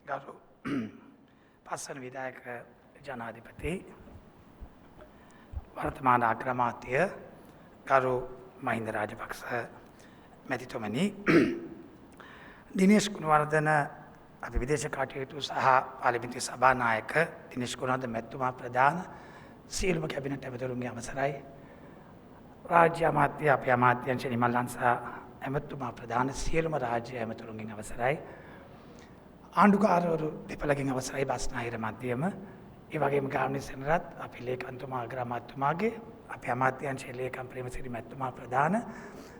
ගරු පස්සන විධායක ජනාධිපති වර්තමාන අග්‍රාමාත්‍ය ගරු මහින්ද රාජපක්ෂ මැතිතුමනි දිනේෂ් ගුණවර්ධන අපි විදේශ කටයුතු සහ පාර්ලිමේන්තු සභානායක දිනේෂ් ගුණවර්ධන මැතිතුමා ප්‍රධාන සියලුම කැබිනට් ඇමතිවරුන්ගේ අවසරයි රාජ්‍ය අමාත්‍ය අපේ අමාත්‍යංශ නිමල්ලන් සහ ඇමතිතුමා ප්‍රධාන සියලුම රාජ්‍ය ඇමතිවරුන්ගේ අවසරයි ආණ්ඩුකාරවරු දෙපළගෙන් අවසරයි බස්නාහිර මධ්‍යම ඒ වගේම ගාමිණී සෙනරත් අපි ලේකම්තුමා අග්‍රාමාත්‍යතුමාගේ අපේ අමාත්‍යංශයේ ලේකම් ප්‍රේමසිරි මැතිතුමා ප්‍රධාන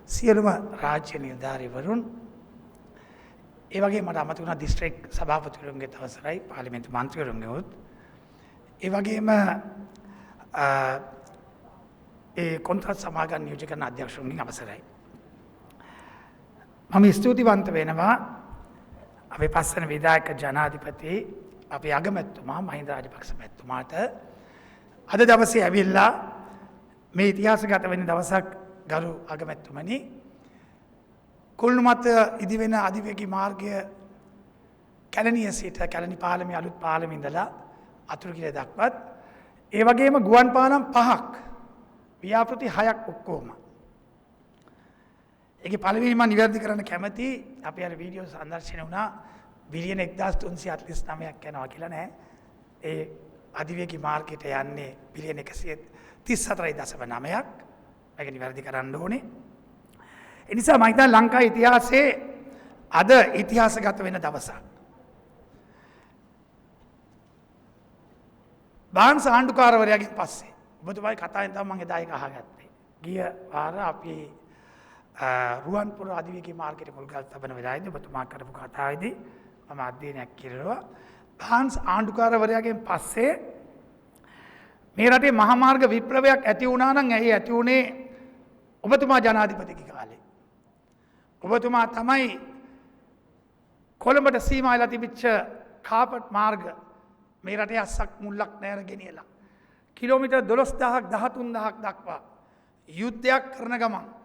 සියලුම රාජ්‍ය නිලධාරීවරුන් ඒ වගේම මට අමතක වුණා දිස්ත්‍රික් සභාපතිවරුන්ගේ අවසරයි පාර්ලිමේන්තු මන්ත්‍රීවරුන්ගේ උත් ඒ වගේම ඒ කොන්ත්‍රාත් සමාගම් නියෝජ්‍ය කරන අධ්‍යක්ෂකවරුන්ගේ අවසරයි මම ස්තුතිවන්ත වෙනවා අපේ පස්සන විධායක ජනාධිපති අපේ අගමැතිතුමා මහින්ද රාජපක්ෂ මැතිතුමාට අද දවසේ ඇවිල්ලා මේ ඉතිහාසගත වෙන දවසක් ගරු අගමැතිතුමනි කුළුණුමත ඉදිවෙන අධිවේගී මාර්ගය කැලණිය සිට කැලණි පාලමේ අලුත් පාලමේ ඉඳලා අතුරුගිරිය දක්වත් ඒ වගේම ගුවන් පාලම් 5ක් ව්‍යාපෘති 6ක් ඔක්කොම ඒකේ පළවෙනි මම නිවැරදි කරන්න කැමති අපි අර වීඩියෝ සංදර්ශනය වුණා බිලියන 1349ක් යනවා කියලා නෑ ඒ අධිවේගී මාර්ගයට යන්නේ බිලියන 134.9ක් මේක නිවැරදි කරන්න ඕනේ ඒ නිසා මම හිතන්නේ ලංකා ඉතිහාසයේ අද ඉතිහාසගත වෙන දවසක් බාන්ස් ආණ්ඩුකාරවරයාගෙන් පස්සේ ඔබතුමායි කතාවෙන් තමයි මම එදා ඒක අහගත්තේ ගිය වාර අපි රුවන්පුර අධිවේගී මාර්ගයට මුල්ගල් තබන වෙලාවේදී ඔබතුමා කරපු කතාවේදී මම අධ්‍යයනයක් කෙරුවා බාන්ස් ආණ්ඩුකාරවරයාගෙන් පස්සේ මේ රටේ මහා මාර්ග විප්ලවයක් ඇති වුණා නම් ඇයි ඇති වුණේ ඔබතුමා ජනාධිපතිගේ කාලේ ඔබතුමා තමයි කොළඹට සීමා වෙලා තිබිච්ච කාපට් මාර්ග මේ රටේ අස්සක් මුල්ලක් නැර ගෙනියලා කිලෝමීටර් 12000ක් 13000ක් දක්වා යුද්ධයක් කරන ගමන්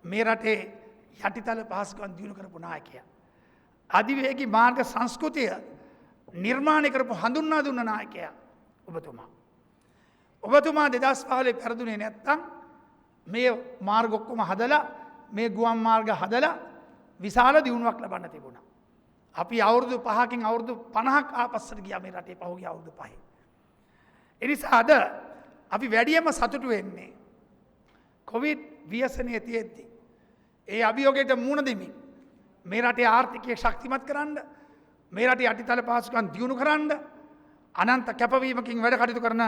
මේ රටේ යටිතල පහසුකම් දියුණු කරපු 나යකයා. අධිවේගී මාර්ග සංස්කෘතිය නිර්මාණය කරපු හඳුන්වා දුන්න નાයකයා ඔබතුමා. ඔබතුමා 2015 පෙරදුනේ නැත්තම් මේ මාර්ග ඔක්කොම හදලා මේ ගුවන් මාර්ග හදලා විශාල දියුණුවක් ලබන්න තිබුණා. අපි අවුරුදු 5කින් අවුරුදු 50ක් ආපස්සට ගියා මේ රටේ පහුගිය අවුරුදු 5. ඒ නිසා අද අපි වැඩියෙන්ම සතුටු වෙන්නේ කොවිඩ් ව්‍යසනයේ තියෙද්දි ඒ අභියෝගයට මුහුණ දෙමින් මේ රටේ ආර්ථිකය ශක්තිමත් කරන්න මේ රටේ යටිතල පහසුකම් දියුණු කරන්න අනන්ත කැපවීමකින් වැඩ කටයුතු කරන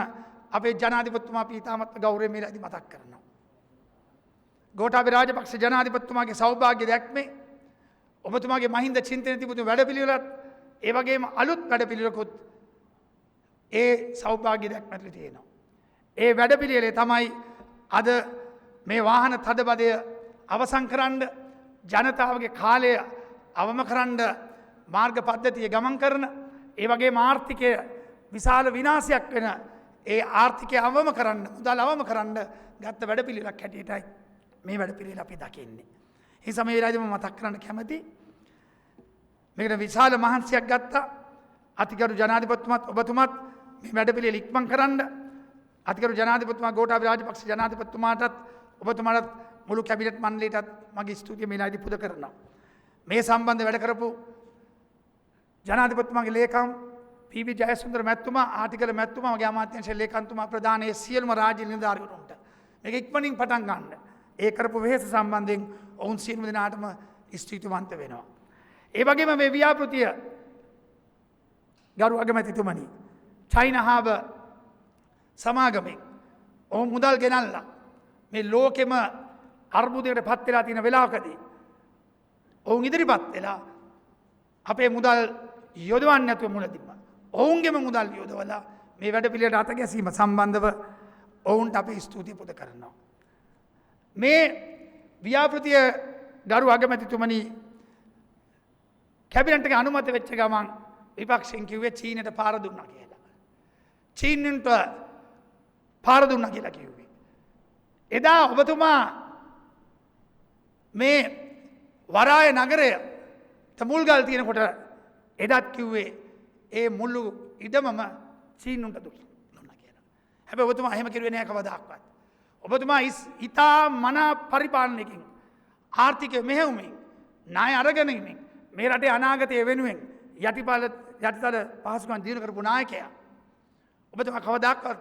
අපේ ජනාධිපතිතුමා අපි ඉතාමත් ගෞරවයෙන් මේ ලදී මතක් කරනවා. ගෝඨාභය රාජපක්ෂ ජනාධිපතිතුමාගේ සෞභාග්‍ය දැක්මේ ඔබතුමාගේ මහින්ද චින්තනයේ තිබුණු වැඩපිළිවෙලත් ඒ වගේම අලුත් වැඩපිළිවෙලකුත් ඒ සෞභාග්‍ය දැක්මට තියෙනවා. ඒ වැඩපිළිවෙලේ තමයි අද මේ වාහන තදබදය අවසන් කරන්න ජනතාවගේ කාලය අවම කරන්න මාර්ග පද්ධතිය ගමන් කරන ඒ වගේ ආර්ථිකය විශාල විනාශයක් වෙන ඒ ආර්ථිකය අවම කරන්න මුදල් අවම කරන්න ගත්ත වැඩපිළිවෙලක් හැටියටයි මේ වැඩපිළිවෙල අපි දකින්නේ. ඒ සමය වෙලාවේදී මම මතක් කරන්න කැමති මේකට විශාල මහන්සියක් ගත්තා අතිගරු ජනාධිපතිතුමත් ඔබතුමත් මේ වැඩපිළිවෙල ඉක්මන් කරන්න අතිගරු ජනාධිපතිතුමා ගෝඨාභය රාජපක්ෂ ජනාධිපතිතුමාටත් ඔබතුමාටත් මුළු කැබිනට් මණ්ඩලයටත් මගේ ස්තුතිය මේ ලාදී පුද කරනවා. මේ සම්බන්ධ වැඩ කරපු ජනාධිපතිතුමාගේ ලේකම් පී.බී. ජයසුන්දර මැතිතුමා ආටිගල මැතිතුමා මගේ අමාත්‍යාංශ ලේකම්තුමා ප්‍රධානයේ සියලුම රාජ්‍ය නිලධාරීවරුන්ට මේක ඉක්මනින් පටන් ගන්න. ඒ කරපු වෙහෙස සම්බන්ධයෙන් ඔවුන් සියලුම දෙනාටම ස්තුතිවන්ත වෙනවා. ඒ වගේම මේ ව්‍යාපෘතිය ගරු අගමැතිතුමනි චයිනා හාබර් සමාගමෙන් ඔවුන් මුදල් ගෙනල්ලා මේ ලෝකෙම අර්බුදයට පත් වෙලා තියෙන වෙලාවකදී ඔවුන් ඉදිරිපත් වෙලා අපේ මුදල් යොදවන්නේ නැතුව මුලදීම ඔවුන්ගේම මුදල් යොදවලා මේ වැඩපිළිවෙලට අත ගැසීම සම්බන්ධව ඔවුන්ට අපි ස්තුති පුද කරනවා. මේ ව්‍යාපෘතිය ගරු අගමැතිතුමනි කැබිනට් එකේ අනුමත වෙච්ච ගමන් විපක්ෂයෙන් කිව්වේ චීනට පාර දුන්නා කියලා. චීනෙන්ට පාර දුන්නා කියලා කිව්වේ. එදා ඔබතුමා මේ වරාය නගරය මුල්ගල් තියෙනකොට එදත් කිව්වේ ඒ මුල්ලු ඉඩමම චීනුන්ට දුන්න කියලා. හැබැයි ඔබතුමා එහෙම කිරුවේ නෑ කවදාක්වත්. ඔබතුමා ඉතා මනා පරිපාලනයකින් ආර්ථිකය මෙහෙවුමින් ණය අරගෙනමින් මේ රටේ අනාගතය වෙනුවෙන් යටිතල පහසුකම් දිනු කරපු නායකයා. ඔබතුමා කවදාක්වත්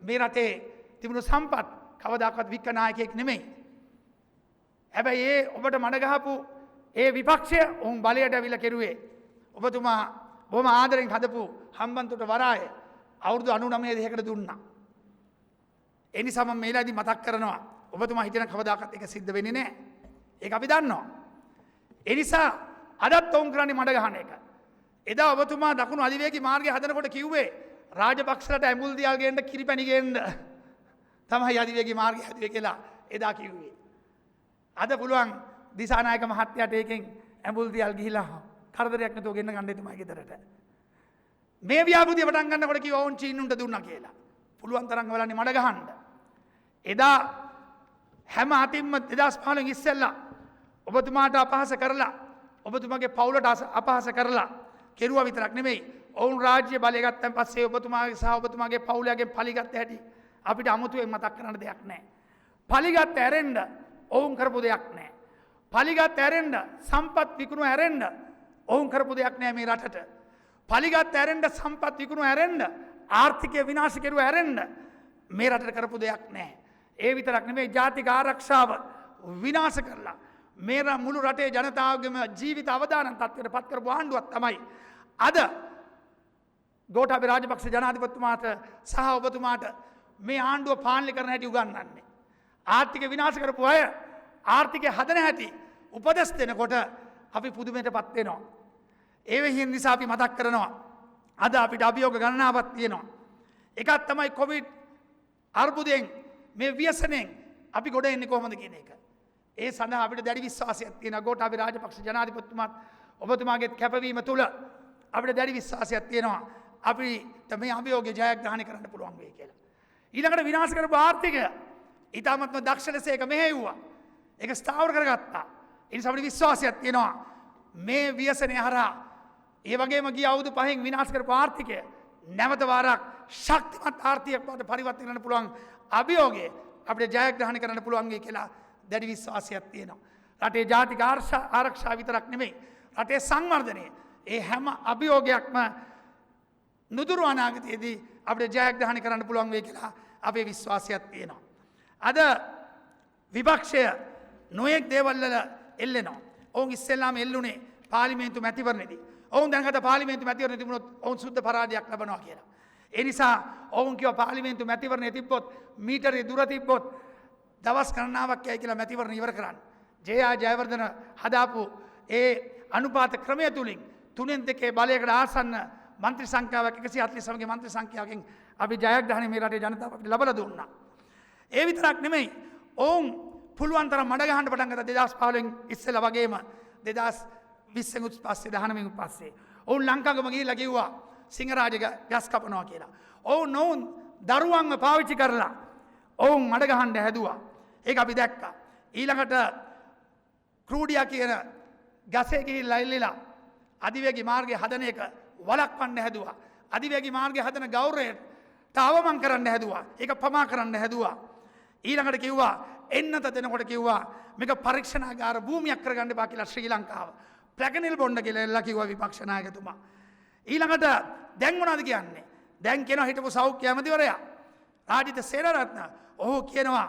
මේ රටේ තිබුණු සම්පත් කවදාක්වත් වික්ක නායකයෙක් නෙමෙයි. හැබැයි ඒ ඔබට මඩ ගහපු ඒ විපක්ෂය ඔවුන් බලයට ඇවිල්ලා කෙරුවේ. ඔබතුමා බොහොම ආදරෙන් හදපු හම්බන්තොට වරාය අවුරුදු 99 දෙකකට දුන්නා. ඒ නිසා මම මේලාදී මතක් කරනවා ඔබතුමා හිතන කවදාකවත් ඒක සිද්ධ වෙන්නේ නැහැ. ඒක අපි දන්නවා. ඒ නිසා අදත් ඔවුන් කරන්නේ මඩ ගහන එක. එදා ඔබතුමා දකුණු අධිවේගී මාර්ගය හදනකොට කිව්වේ රාජපක්ෂලට ඇඹුල් දියල් ගේන්න කිරිපැණි ගේන්න තමයි අධිවේගී මාර්ගය හැදුවේ කියලා එදා කිව්වේ. අද පුළුවන් දිසානායක මහත්තයාට ඒකෙන් ඇඹුල් දියල් ගිහිලා කරදරයක් නැතුව ගෙන්න ගන්න එතුමා ගෙදරට. මේ ව්‍යාපෘතිය පටන් ගන්නකොට කිව්වා ඕන් චීනුන්ට දුන්නා කියලා. පුළුවන් තරම් බලන්නේ මඩ ගහන්න. එදා හැම අතින්ම 2015 ඉස්සෙල්ලා ඔබතුමාට අපහාස කරලා ඔබතුමාගේ පවුලට අපහාස කරලා කෙරුවා විතරක් නෙමෙයි ඔවුන් රාජ්‍ය බලය ගත්තන් පස්සේ ඔබතුමාගේ සහ ඔබතුමාගේ පවුලයාගෙන් පලිගත්ත හැටි අපිට අමුතුවෙන් මතක් කරන්න දෙයක් නැහැ. පලිගත්ත ඇරෙන්න ඔවුන් කරපු දෙයක් නැහැ. පලිගත්ත ඇරෙන්න සම්පත් විකුණු ඇරෙන්න ඔවුන් කරපු දෙයක් නැහැ මේ රටට. පලිගත්ත ඇරෙන්න සම්පත් විකුණු ඇරෙන්න ආර්ථිකය විනාශ කෙරුව ඇරෙන්න මේ රටට කරපු දෙයක් නැහැ. ඒ විතරක් නෙමෙයි ජාතික ආරක්ෂාව විනාශ කරලා මේ මුළු රටේ ජනතාවගේම ජීවිත අවදානම් තත්ත්වයට පත් කරපු ආණ්ඩුවක් තමයි අද ගෝඨාභය රාජපක්ෂ ජනාධිපතිතුමාට සහ ඔබතුමාට මේ ආණ්ඩුව පාලනය කරන හැටි උගන්වන්නේ. ආර්ථික විනාශ කරපු අය ආර්ථිකය හදන හැටි උපදෙස් දෙනකොට අපි පුදුමයටපත් වෙනවා. ඒ වෙහින් නිසා අපි මතක් කරනවා අද අපිට අභියෝග ගණනාවක් තියෙනවා. එකක් තමයි කොවිඩ් අර්බුදයෙන් මේ ව්‍යසනයෙන් අපි ගොඩ එන්නේ කොහොමද කියන එක. ඒ සඳහා අපිට දැඩි විශ්වාසයක් තියෙනවා. ගෝඨාභය රාජපක්ෂ ජනාධිපතිතුමාත් ඔබතුමාගේ කැපවීම තුළ අපිට දැඩි විශ්වාසයක් තියෙනවා. අපිට මේ අභියෝගය ජයග්‍රහණය කරන්න පුළුවන් වෙයි කියලා. ඊළඟට විනාශ කරපු ආර්ථිකය ඊටමත්ම දක්ෂ ලෙස ඒක මෙහෙයුවා. ඒක ස්ථාවර කරගත්තා. ඒ නිසා අපිට විශ්වාසයක් තියෙනවා මේ ව්‍යසනය හරහා ඒ වගේම ගිය අවුරුදු 5න් විනාශ කරපු ආර්ථිකය නැවත වාරක් ශක්තිමත් ආර්ථිකයක් බවට පරිවර්තනය කරන්න පුළුවන් අභියෝගය අපිට ජයග්‍රහණය කරන්න පුළුවන් වෙයි කියලා දැඩි විශ්වාසයක් තියෙනවා. රටේ ජාතික ආරක්ෂාව විතරක් නෙමෙයි රටේ සංවර්ධනය ඒ හැම අභියෝගයක්ම නුදුරු අනාගතයේදී අපිට ජයග්‍රහණය කරන්න පුළුවන් වෙයි කියලා අපේ විශ්වාසයක් තියෙනවා. අද විපක්ෂය නොයෙක් දේවල් වල එල්ලෙනවා. ඔවුන් ඉස්සෙල්ලාම එල්ලුනේ පාර්ලිමේන්තු මැතිවරණයේදී. ඔවුන් දැනගත පාර්ලිමේන්තු මැතිවරණය තිබුණොත් ඔවුන් සුද්ධ පරාජයක් ලබනවා කියලා. ඒ නිසා ඔවුන් කිව්වා පාර්ලිමේන්තු මැතිවරණය තිබ්බොත් මීටරේ දුර තිබ්බොත් දවස් ගණනාවක් යයි කියලා මැතිවරණ ඉවර කරන්න. ජේ.ආර්. ජයවර්ධන හදාපු ඒ අනුපාත ක්‍රමය තුලින් 3/2 බලයකට ආසන්න මන්ත්‍රී සංඛ්‍යාවක් 149 මන්ත්‍රී සංඛ්‍යාවකින් අපි ජයග්‍රහණය මේ රටේ ජනතාව අපිට ලබලා දුන්නා. ඒ විතරක් නෙමෙයි ඔවුන් පුළුවන් තරම් මඩ ගහන්න පටන් ගත්තා 2015 ඉස්සෙල්ලා වගේම 2020 පස්සේ 19 පස්සේ. ඔවුන් ලංකාවම ගිහිල්ලා කිව්වා සිංහරාජ ගස් කපනවා කියලා. ඔවුන් දරුවන්ව පාවිච්චි කරලා ඔවුන් මඩ ගහන්න හැදුවා. ඒක අපි දැක්කා. ඊළඟට ක්‍රූඩියා කියන ගසේ ගිහිල්ලා ඉල්ලලා අධිවේගී මාර්ගය හදන එක වළක්වන්න හැදුවා. අධිවේගී මාර්ගය හදන ගෞරවයට අවමන් කරන්න හැදුවා. ඒක පමා කරන්න හැදුවා. ඊළඟට කිව්වා එන්නත දෙනකොට කිව්වා මේක පරීක්ෂණාගාර භූමියක් කරගන්න එපා කියලා ශ්‍රී ලංකාව. ප්‍රැගනිල් බොණ්ඩ කියලා එල්ලා කිව්වා විපක්ෂ නායකතුමා. ඊළඟට දැන් මොනවද කියන්නේ? දැන් කියනවා හිටපු සෞඛ්‍ය ඇමතිවරයා රාජිත සේනාරත්න ඔහු කියනවා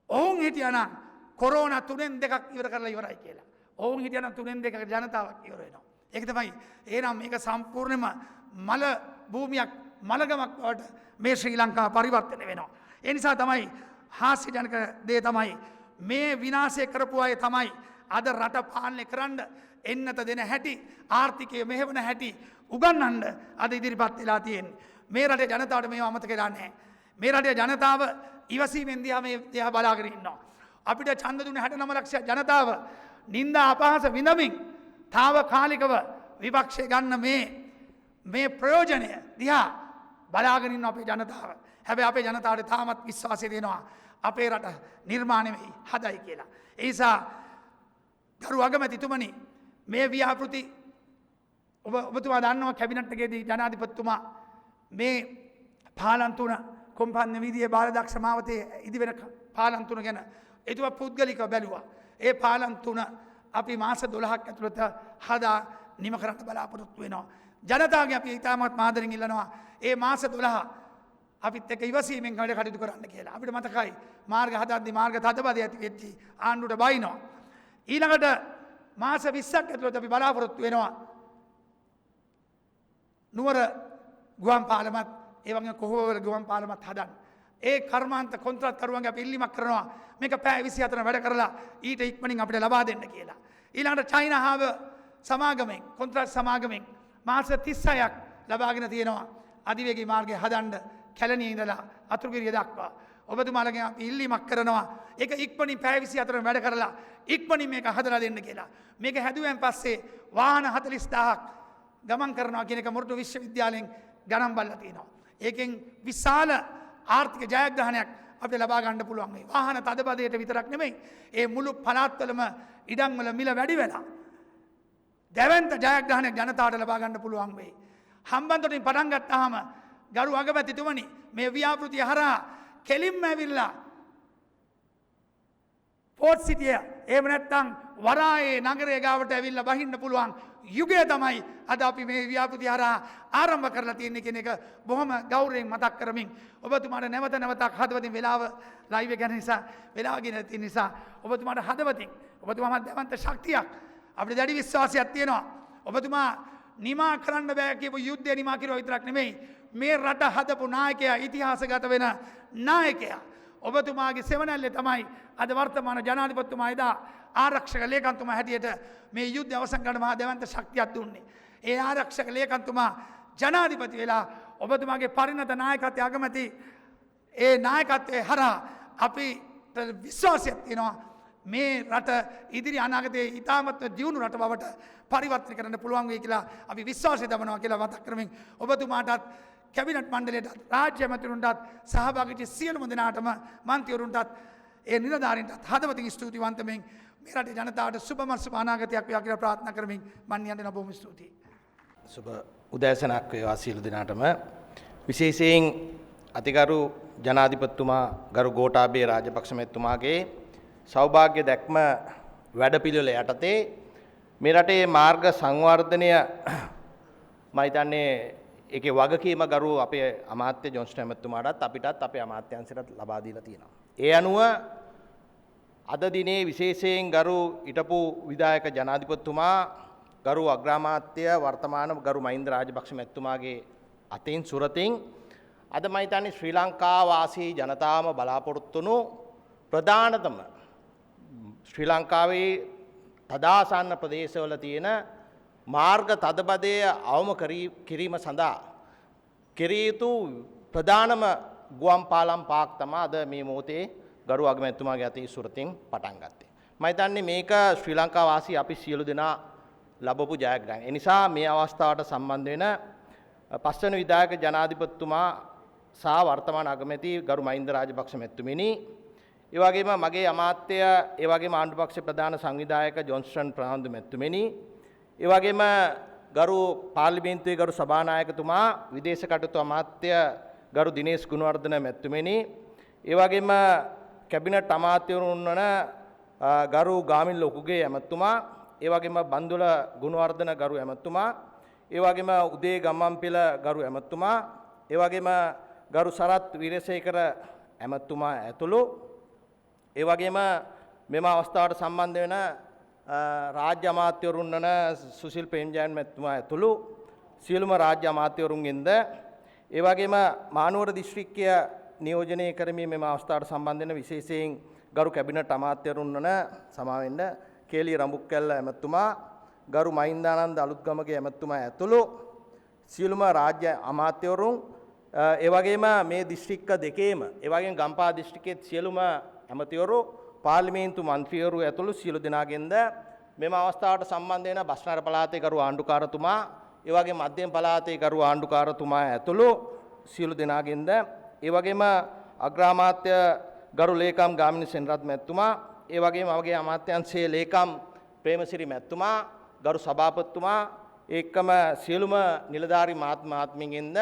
ඔවුන් හිටියානම් කොරෝනා 3න් 2ක් ඉවර කරලා ඉවරයි කියලා. ඔවුන් හිටියානම් 3න් 2ක ජනතාවක් ඉවර වෙනවා. ඒක තමයි එහෙනම් මේක සම්පූර්ණයෙන්ම මල භූමියක් මලගමක් බවට මේ ශ්‍රී ලංකාව පරිවර්තනය වෙනවා. ඒ නිසා තමයි හාස්‍යජනක දේ තමයි මේ විනාශය කරපු අය තමයි අද රට පාලනය කරන්න එන්නත දෙන හැටි ආර්ථිකය මෙහෙවන හැටි උගන්වන්න අද ඉදිරිපත් වෙලා තියෙන්නේ. මේ රටේ ජනතාවට මේව අමතක වෙලා නැහැ. මේ රටේ ජනතාව ඉවසීමෙන් දිහා බලාගෙන ඉන්නවා. අපිට ඡන්ද දුන්නේ 69 ලක්ෂ ජනතාව නිന്ദා අපහාස විඳමින් తాවකාලිකව විපක්ෂය ගන්න මේ ප්‍රයෝජනය දිහා බලාගෙන ඉන්න අපේ ජනතාව. හැබැයි අපේ ජනතාවට තාමත් විශ්වාසය දෙනවා අපේ රට නිර්මාණය වෙයි හදයි කියලා. ඒ නිසා ගරු අගමැතිතුමනි මේ ව්‍යාපෘති ඔබතුමා දන්නවා කැබිනට් එකේදී ජනාධිපතිතුමා මේ පාලම් තුන කොම්පන්න වීදියේ බාලදක්ෂ මාවතේ ඉදිවෙන පාලම් තුන ගැන එතුමා පුද්ගලිකව බැලුවා. ඒ පාලම් තුන අපි මාස 12ක් ඇතුළත හදා නිම කරන්න බලාපොරොත්තු වෙනවා. ජනතාවගේ අපි ඉතාමත් ආදරෙන් ඉල්ලනවා ඒ මාස 12 අපිත් එක්ක ඉවසීමෙන් වැඩ කටයුතු කරන්න කියලා. අපිට මතකයි මාර්ග හදද්දී මාර්ග තදබදය ඇති වෙච්චි ආණ්ඩුවට බයිනවා. ඊළඟට මාස 20ක් ඇතුළත අපි බලාපොරොත්තු වෙනවා නුවර ගුවන් පාලමත් ඒ වගේම කොහොඹවල ගුවන් පාලමත් හදන්න. ඒ කර්මාන්ත කොන්ත්‍රාත්කරුවන්ගේ අපි ඉල්ලීමක් කරනවා මේක පැය 24 වැඩ කරලා ඊට ඉක්මනින් අපිට ලබා දෙන්න කියලා. ඊළඟට චයිනාව සමාගමෙන් කොන්ත්‍රාත් සමාගමෙන් මාස 36ක් ලබාගෙන තියෙනවා අධිවේගී මාර්ගය හදන්න කැලණියේ ඉඳලා අතුරුගිරිය දක්වා. ඔබතුමාලගෙන් අපි ඉල්ලීමක් කරනවා ඒක ඉක්මනින් පැය 24 වැඩ කරලා ඉක්මනින් මේක හදලා දෙන්න කියලා. මේක හැදුවෙන් පස්සේ වාහන 40000ක් ගමන් කරනවා කියන එක මොරටු විශ්වවිද්‍යාලයෙන් ගණන් බලලා තියෙනවා. ඒකෙන් විශාල ආර්ථික ජයග්‍රහණයක් අපිට ලබා ගන්න පුළුවන් මේ. වාහන තදබදයට විතරක් නෙමෙයි ඒ මුළු පළාත්වලම ඉඩම් වල මිල වැඩි වෙලා දැවැන්ත ජයග්‍රහණයක් ජනතාවට ලබා ගන්න පුළුවන් වෙයි. හම්බන්තොටින් පටන් ගත්තාම ගරු අගමැතිතුමනි මේ ව්‍යාපෘතිය හරහා කෙලින්ම ඇවිල්ලා පෝට් සිටිය එහෙම නැත්නම් වරායේ නගරය ගාවට ඇවිල්ලා බහින්න පුළුවන් යුගය තමයි අද අපි මේ ව්‍යාපෘතිය හරහා ආරම්භ කරලා තියෙන්නේ කියන එක බොහොම ගෞරවයෙන් මතක් කරමින් ඔබතුමාට නැවත නැවතක් හදවතින් වෙලාව ලයිව් එක ගැන නිසා වෙලාව ගෙන තියෙන නිසා ඔබතුමාට හදවතින් ඔබතුමාට දැවන්ත ශක්තියක් අපිට දැඩි විශ්වාසයක් තියෙනවා. ඔබතුමා නිමා කරන්න බෑ කියපු යුද්ධය නිමා කිරුවා විතරක් නෙමෙයි මේ රට හදපු නායකයා ඉතිහාසගත වෙන නායකයා ඔබතුමාගේ සෙවණැල්ලේ තමයි අද වර්තමාන ජනාධිපතිතුමා එදා ආරක්ෂක ලේකම්තුමා හැටියට මේ යුද්ධය අවසන් කරන්න මහා දැවන්ත ශක්තියක් දුන්නේ. ඒ ආරක්ෂක ලේකම්තුමා ජනාධිපති වෙලා ඔබතුමාගේ පරිණත නායකත්වයේ අගමැති ඒ නායකත්වයේ හරහා අපිට විශ්වාසයක් තියෙනවා මේ රට ඉදිරි අනාගතයේ ඉතාමත් දියුණු රට බවට පරිවර්තනය කරන්න පුළුවන් වෙයි කියලා අපි විශ්වාසය දමනවා කියලා මතක් කරමින් ඔබතුමාටත් කැබිනට් මණ්ඩලයටත් රාජ්‍ය මන්ත්‍රීවරුන්ටත් සහභාගී වෙච්ච සියලුම දෙනාටම මන්ත්‍රීවරුන්ටත් ඒ නිලධාරීන්ටත් හදවතින් ස්තුතිවන්ත වෙමින් මේ රටේ ජනතාවට සුබම සුබ අනාගතයක් වේවා කියලා ප්‍රාර්ථනා කරමින් මන් යන්න බොහොම ස්තුතියි. සුබ උදෑසනක් වේවා සියලු දෙනාටම. විශේෂයෙන් අතිගරු ජනාධිපතිතුමා ගරු ගෝඨාභය රාජපක්ෂ මහත්මයාගේ සෞභාග්‍ය දැක්ම වැඩපිළිවෙල යටතේ මේ රටේ මාර්ග සංවර්ධනය මම හිතන්නේ ඒකේ වගකීම ගරු අපේ අමාත්‍ය ජොන්ස්ටන් මහත්මයාටත් අපිටත් අපේ අමාත්‍යාංශයටත් ලබා දීලා තියෙනවා. ඒ අනුව අද දිනේ විශේෂයෙන් ගරු හිටපු විධායක ජනාධිපතිතුමා ගරු අග්‍රාමාත්‍ය වර්තමාන ගරු මහින්ද රාජපක්ෂ මහත්මයාගේ අතින් සුරතින් අද මම හිතන්නේ ශ්‍රී ලංකා වාසී ජනතාවම බලාපොරොත්තු වුණු ප්‍රධානතම ශ්‍රී ලංකාවේ තදාසන්න ප්‍රදේශවල තියෙන මාර්ග තදබදය අවම කිරීම සඳහා කෙරිය යුතු ප්‍රධානම ගුවන් පාලම් පාක් තමයි අද මේ මොහොතේ ගරු අගමැතිතුමාගේ අතේ සුරතින් පටන් ගත්තේ. මම හිතන්නේ මේක ශ්‍රී ලංකා වාසී අපි සියලු දෙනා ලැබපු ජයග්‍රහණය. ඒ නිසා මේ අවස්ථාවට සම්බන්ධ වෙන පස්වන විධායක ජනාධිපතිතුමා සහ වර්තමාන අගමැති ගරු මහින්ද රාජපක්ෂ මැතිතුමිනි, ඒ වගේම මගේ අමාත්‍ය ඒ වගේම ආණ්ඩු පක්ෂ ප්‍රධාන සංවිධායක ජොන්ස්ටන් ප්‍රනාන්දු මැතිතුමිනි, ඒ වගේම ගරු පාර්ලිමේන්තුවේ ගරු සභානායකතුමා විදේශ කටයුතු අමාත්‍ය ගරු දිනේෂ් ගුණවර්ධන මැතිතුමිනි, ඒ වගේම කැබිනට් අමාත්‍යවරුන් වන ගරු ගාමින් ලොකුගේ ඇමතුමා, ඒ වගේම බන්දුල ගුණවර්ධන ගරු ඇමතුමා, ඒ වගේම උදේ ගම්මන්පිල ගරු ඇමතුමා, ඒ වගේම ගරු සරත් වීරසේකර ඇමතුමා ඇතුළු ඒ වගේම මෙම අවස්ථාවට සම්බන්ධ වෙන රාජ්‍ය අමාත්‍යවරුන් වන සුසිල් පේන්ජයන් මැතිතුමා ඇතුළු සියලුම රාජ්‍ය අමාත්‍යවරුන්ගෙන්ද ඒ වගේම මානුවර දිස්ත්‍රික්කය නියෝජනය කරමින් මෙම අවස්ථාවට සම්බන්ධ වෙන විශේෂයෙන් ගරු කැබිනට් අමාත්‍යවරුන් වන සමාවෙන්න කේලී රඹුක්කැල්ල ඇමතුමා, ගරු මහින්දානන්ද අලුත්ගමගේ ඇමතුමා ඇතුළු සියලුම රාජ්‍ය අමාත්‍යවරුන් ඒ වගේම මේ දිස්ත්‍රික්ක දෙකේම ඒ වගේම ගම්පහ දිස්ත්‍රික්කයේ සියලුම ඇමතිවරු පාර්ලිමේන්තු මන්ත්‍රීවරු ඇතුළු සියලු දෙනාගෙන්ද මෙම අවස්ථාවට සම්බන්ධ වෙන බස්නාර පළාතේ ගරු ආණ්ඩුකාරතුමා, ඒ වගේම මධ්‍යම පළාතේ ගරු ආණ්ඩුකාරතුමා ඇතුළු සියලු දෙනාගෙන්ද ඒ වගේම අග්‍රාමාත්‍ය ගරු ලේකම් ගාමිණී සෙනරත් මැතිතුමා, ඒ වගේම අපගේ අමාත්‍යාංශයේ ලේකම් ප්‍රේමසිරි මැතිතුමා, ගරු සභාපතිතුමා, ඒකම සියලුම නිලධාරි මහත්මීන්ගෙන්ද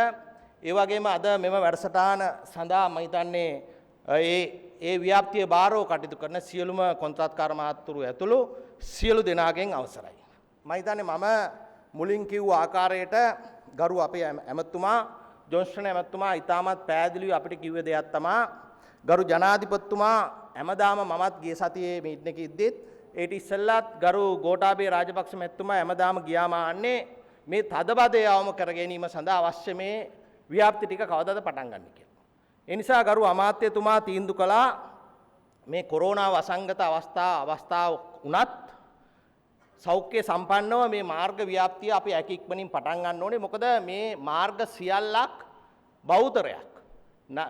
ඒ වගේම අද මෙම වැඩසටහන සඳහා මම හිතන්නේ ඒ ව්‍යාප්තිය බාරව කටයුතු කරන සියලුම කොන්ත්‍රාත්කාර මහත්තුරු ඇතුළු සියලු දෙනාගෙන් අවසරයි. මම හිතන්නේ මම මුලින් කිව්ව ආකාරයට ගරු අපේ ඇමතුමා ජොන්ස්ටන් ඇමතුමා ඉතාමත් පැහැදිලිව අපිට කිව්ව දෙයක් තමයි ගරු ජනාධිපතිතුමා හැමදාම මමත් ගිය සතියේ මීටින් එකේ ඉද්දිත් ඒට ඉස්සෙල්ලත් ගරු ගෝඨාභය රාජපක්ෂ මැතිතුමා හැමදාම ගියාම ආන්නේ මේ තදබදය අවම කර ගැනීම සඳහා අවශ්‍ය මේ ව්‍යාප්ති ටික කවදාද පටන් ගන්න කියලා. ඒ නිසා ගරු අමාත්‍යතුමා තීන්දුව කළා මේ කොරෝනා වසංගත අවස්ථාව වුණත් සෞඛ්‍ය සම්පන්නව මේ මාර්ග ව්‍යාප්තිය අපි ඇකික්මනින් පටන් ගන්න ඕනේ. මොකද මේ මාර්ග සියල්ලක් බහුතරයක්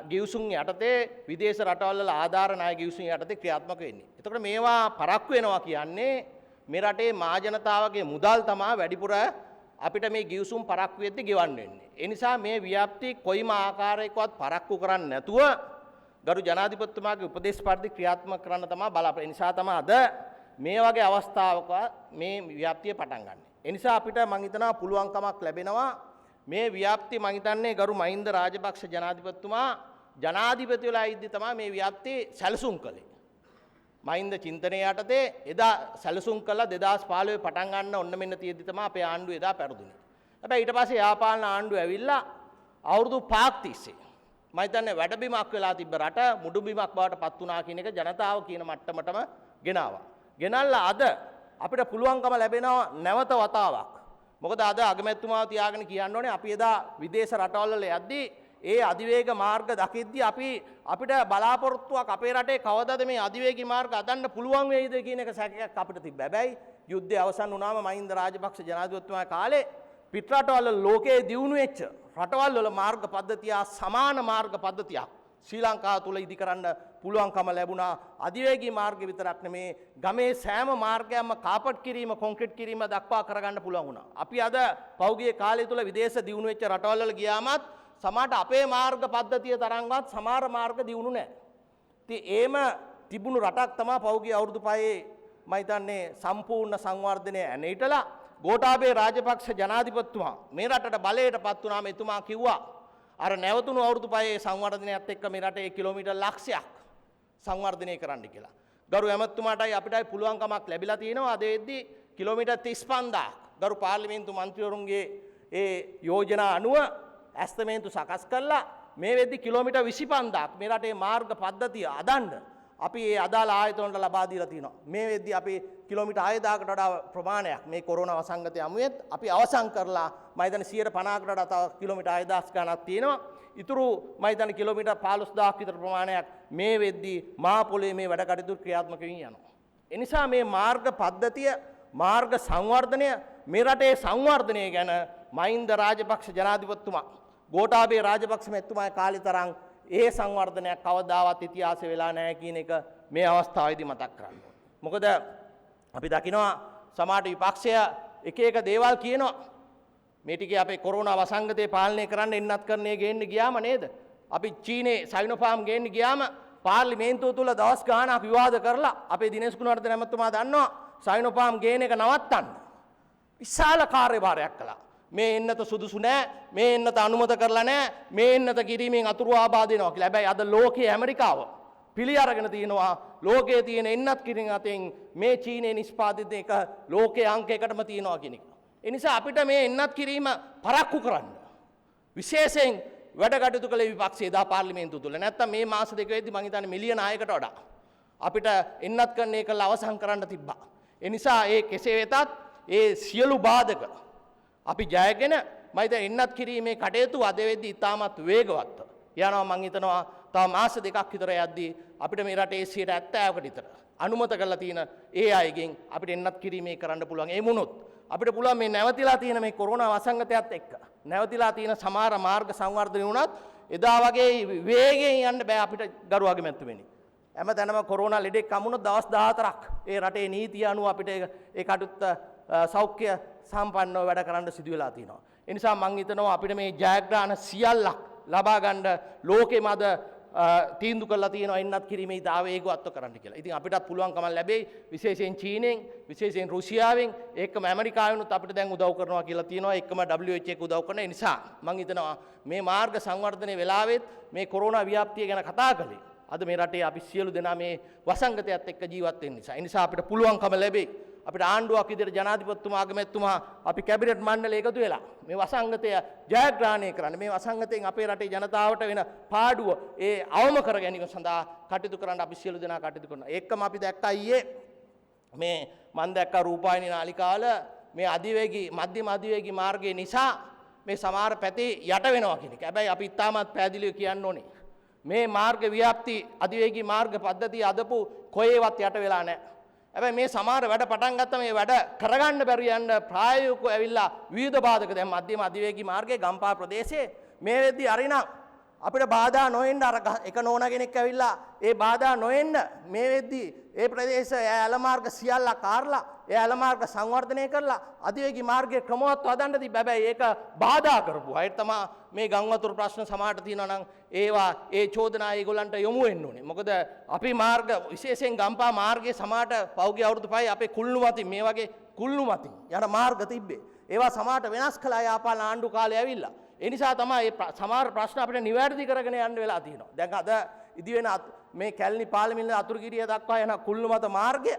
ගිවිසුම් යටතේ විදේශ රටවල් වල ආධාර ණය ගිවිසුම් යටතේ ක්‍රියාත්මක වෙන්නේ. එතකොට මේවා පරක්කු වෙනවා කියන්නේ මේ රටේ මා ජනතාවගේ මුදල් තමයි වැඩිපුර අපිට මේ ගිවිසුම් පරක්කු වෙද්දී ගෙවන්න වෙන්නේ. ඒ නිසා මේ ව්‍යාප්ති කොයිම ආකාරයකවත් පරක්කු කරන්නේ නැතුව ගරු ජනාධිපතිතුමාගේ උපදේශ පරිදි ක්‍රියාත්මක කරන්න තමයි බලාපොරොත්තු. ඒ නිසා තමයි අද මේ වගේ අවස්ථාවක මේ ව්‍යාප්තිය පටන් ගන්න. ඒ නිසා අපිට මම හිතනවා පුළුවන්කමක් ලැබෙනවා මේ ව්‍යාප්තිය මම හිතන්නේ ගරු මහින්ද රාජපක්ෂ ජනාධිපතිතුමා ජනාධිපති වෙලා ඉද්දි තමයි මේ ව්‍යාප්තිය සැලසුම් කළේ. මහින්ද චින්තනය යටතේ එදා සැලසුම් කළා 2015 පටන් ගන්න ඔන්න මෙන්න තියෙද්දි තමයි අපේ ආණ්ඩුව එදා පැරදුනේ. හැබැයි ඊට පස්සේ යාපාලන ආණ්ඩුව ඇවිල්ලා අවුරුදු 5ක් තිස්සේ මම හිතන්නේ වැඩබිමක් වෙලා තිබ්බ රට මුඩුබිමක් බවට පත් වුණා කියන එක ජනතාව කියන මට්ටමටම ගෙනාවා. ගෙනල්ලා අද අපිට පුළුවන්කම ලැබෙනවා නැවත වතාවක්. මොකද අද අගමැතිතුමාව තියාගෙන කියන්න ඕනේ අපි එදා විදේශ රටවල් වල යද්දී ඒ අධිවේග මාර්ග දකිද්දී අපිට බලාපොරොත්තුවක් අපේ රටේ කවදාද මේ අධිවේගී මාර්ග අදන්න පුළුවන් වෙයිද කියන එක සැකයක් අපිට තිබ්බ. හැබැයි යුද්ධය අවසන් වුණාම මහින්ද රාජපක්ෂ ජනාධිපතිතුමා කාලේ පිට රටවල් වල ලෝකයේ දියුණු වෙච්ච රටවල් වල මාර්ග පද්ධතිය සමාන මාර්ග පද්ධතියක් ශ්‍රී ලංකාව තුල ඉදි කරන්න පුළුවන්කම ලැබුණා. අධිවේගී මාර්ග විතරක් නෙමේ ගමේ සෑම මාර්ගයක්ම කාපට් කිරීම කොන්ක්‍රීට් කිරීම දක්වා කරගන්න පුළුවන් වුණා. අපි අද පෞගිය කාලය තුල විදේශ දියුණු වෙච්ච රටවල් වල ගියාමත් සමහරට අපේ මාර්ග පද්ධතිය තරම්වත් සමහර මාර්ග දියුණු නැහැ. ඉතින් ඒම තිබුණු රටක් තමයි පෞගිය අවුරුදු 5 මම හිතන්නේ සම්පූර්ණ සංවර්ධනය ඇනේටලා ගෝඨාභය රාජපක්ෂ ජනාධිපතිතුමා මේ රටට බලයටපත් වුණාම එතුමා කිව්වා අර නැවතුණු අවුරුදු 5 සංවර්ධනයත් එක්ක මේ රටේ කිලෝමීටර් ලක්ෂයක් සංවර්ධනය කරන්න කියලා. ගරු ඇමතුමාටයි අපිටයි පුළුවන්කමක් ලැබිලා තියෙනවා. අද එද්දි කිලෝමීටර් 35000ක් ගරු පාර්ලිමේන්තු මන්ත්‍රීවරුන්ගේ ඒ යෝජනා අනුව ඇස්තමේන්තු සකස් කළා. මේ වෙද්දි කිලෝමීටර් 25000ක් මේ රටේ මාර්ග පද්ධතිය අදන්න අපි ඒ අදාළ ආයතනවලට ලබා දීලා තියෙනවා. මේ වෙද්දි අපි කිලෝමීටර් 6000කට වඩා ප්‍රමාණයක් මේ කොරෝනා වසංගතය යමුවෙත් අපි අවසන් කරලා මම හිතන්නේ 150කට වඩා තව කිලෝමීටර් 6000 ගණක් තියෙනවා. ඉතුරු මම හිතන්නේ කිලෝමීටර් 15000ක් විතර ප්‍රමාණයක් මේ වෙද්දි මා පොළේ මේ වැඩ කටයුතු ක්‍රියාත්මක වෙමින් යනවා. ඒ නිසා මේ මාර්ග පද්ධතිය මාර්ග සංවර්ධනය මේ රටේ සංවර්ධනය ගැන මහින්ද රාජපක්ෂ ජනාධිපතිතුමා ගෝඨාභය රාජපක්ෂ මැතිතුමාගේ කාලේ තරම් ඒ සංවර්ධනයක් කවදාවත් ඉතිහාසෙ වෙලා නැහැ කියන එක මේ අවස්ථාවේදී මතක් කරන්න ඕනේ. මොකද අපි දකිනවා සමහර විපක්ෂය එක එක දේවල් කියනවා. මේ ටිකේ අපේ කොරෝනා වසංගතය පාලනය කරන්න එන්නත් කරන්නේ ගේන්න ගියාම නේද? අපි චීනේ සයිනෝෆාම් ගේන්න ගියාම පාර්ලිමේන්තුව තුල දවස් ගාණක් විවාද කරලා අපේ දිනේෂ් ගුණවර්ධන මහත්මයා දන්නවා සයිනෝෆාම් ගේන එක නවත්තන්න. විශාල කාර්යභාරයක් කළා. මේ එන්නත සුදුසු නෑ, මේ එන්නත අනුමත කරලා නෑ, මේ එන්නත කිරීමෙන් අතුරු ආබාධ වෙනවා කියලා. හැබැයි අද ලෝකයේ ඇමරිකාව පිළි අරගෙන තියෙනවා ලෝකයේ තියෙන එන්නත් කිරීම අතෙන් මේ චීනයේ නිෂ්පාදිත එක ලෝකයේ අංක එකටම තියෙනවා කියන එක. ඒ නිසා අපිට මේ එන්නත් කිරීම පරක්කු කරන්න විශේෂයෙන් වැඩ කටයුතු කළ විපක්ෂය දා පාර්ලිමේන්තුව තුල. නැත්තම් මේ මාස දෙක වෙද්දි මං හිතන්නේ මිලියන 6කට වඩා අපිට එන්නත් කරන එක අවසන් කරන්න තිබ්බා. ඒ නිසා ඒ කෙසේ වෙතත් ඒ සියලු බාධක අපි ජයගෙන මම හිතන්නේ එන්නත් කිරීමේ කටයුතු අද වෙද්දි ඉතාමත් වේගවත් යනවා. මං හිතනවා තව මාස දෙකක් විතර යද්දී අපිට මේ රටේ 70%කට විතර අනුමත කරලා තියෙන ඒ අයගෙන් අපිට එන්නත් කිරීමේ කරන්න පුළුවන්. ඒ වුණොත් අපිට පුළුවන් මේ නැවතිලා තියෙන මේ කොරෝනා වසංගතයත් එක්ක නැවතිලා තියෙන සමහර මාර්ග සංවර්ධනය වුණත් එදා වගේ වේගයෙන් යන්න බෑ අපිට ගරු අගමැතිතුමනි. හැමතැනම කොරෝනා ලෙඩෙක් හමුනොත් දවස් 14ක් ඒ රටේ නීතිය අනුව අපිට ඒ කටයුත්ත සෞඛ්‍ය සම්පන්නව වැඩ කරන්න සිදු වෙලා තියෙනවා. ඒ නිසා මම හිතනවා අපිට මේ ජයග්‍රහණ සියල්ලක් ලබා ගන්න ලෝකෙම අද තීන්දුව කරලා තියෙනවා එන්නත් කිරීමේ දාවේගවත්ව කරන්න කියලා. ඉතින් අපිටත් පුළුවන්කම ලැබෙයි විශේෂයෙන් චීනෙන්, විශේෂයෙන් රුසියාවෙන්, ඒකම ඇමරිකාවෙනුත් අපිට දැන් උදව් කරනවා කියලා තියෙනවා. ඒකම WHO එක උදව් කරන නිසා මම හිතනවා මේ මාර්ග සංවර්ධනයේ වෙලාවෙත් මේ කොරෝනා ව්‍යාප්තිය ගැන කතා කළේ. අද මේ රටේ අපි සියලු දෙනා මේ වසංගතයත් එක්ක ජීවත් වෙන නිසා. ඒ නිසා අපිට පුළුවන්කම ලැබෙයි. අපිට ආණ්ඩුවක් විදිහට ජනාධිපතිතුමා අගමැතිතුමා අපි කැබිනට් මණ්ඩලය එකතු වෙලා මේ වසංගතය ජයග්‍රහණය කරන්න, මේ වසංගතයෙන් අපේ රටේ ජනතාවට වෙන පාඩුව ඒ අවම කර ගැනීම සඳහා කටයුතු කරන්න අපි සියලු දෙනා කටයුතු කරනවා. ඒකම අපි දැක්කා ඊයේ මේ මම දැක්කා රූපවාහිනී නාලිකාවල මේ අධිවේගී මධ්‍යම අධිවේගී මාර්ගය නිසා මේ සමහර පැති යට වෙනවා කියන එක. හැබැයි අපි ඉතාමත් පැහැදිලිව කියන්න ඕනේ මේ මාර්ග ව්‍යාප්ති අධිවේගී මාර්ග පද්ධතිය අදපු කොහේවත් යට වෙලා නැහැ. හැබැයි මේ සමහර වැඩ පටන් ගත්ත මේ වැඩ කරගන්න බැරි යන ප්‍රායෝගිකව ඇවිල්ලා විවිධ බාධක දැන් මධ්‍යම අධිවේගී මාර්ගයේ ගම්පහ ප්‍රදේශයේ මේ වෙද්දී අරිනම් අපිට බාධා නොවෙන්න අර එක නෝනා කෙනෙක් ඇවිල්ලා ඒ බාධා නොවෙන්න මේ වෙද්දී ඒ ප්‍රදේශ ඇල මාර්ග සියල්ල කාරලා ඒ ඇල මාර්ග සංවර්ධනය කරලා අධිවේගී මාර්ගයේ ක්‍රමවත් වදන්න තිබ්බ. හැබැයි ඒක බාධා කරපු අය තමයි මේ ගම්වතුර ප්‍රශ්න සමහරට තියෙනවා නම් ඒවා ඒ චෝදනා ඒගොල්ලන්ට යොමු වෙන්න ඕනේ. මොකද අපි මාර්ග විශේෂයෙන් ගම්පහ මාර්ගයේ සමහරට පෞගේ අවුරුදු 5 අපේ කුල්ලු මතින් මේ වගේ කුල්ලු මතින් යන මාර්ග තිබ්බේ. ඒවා සමහරට වෙනස් කළා යාපාල ආණ්ඩු කාලේ ඇවිල්ලා. ඒ නිසා තමයි මේ සමහර ප්‍රශ්න අපිට නිවැරදි කරගෙන යන්න වෙලා තියෙනවා. දැන් අද ඉදි වෙන මේ කැලණි පාලමිල්ල අතුරුගිරිය දක්වා යන කුල්ලු මත මාර්ගය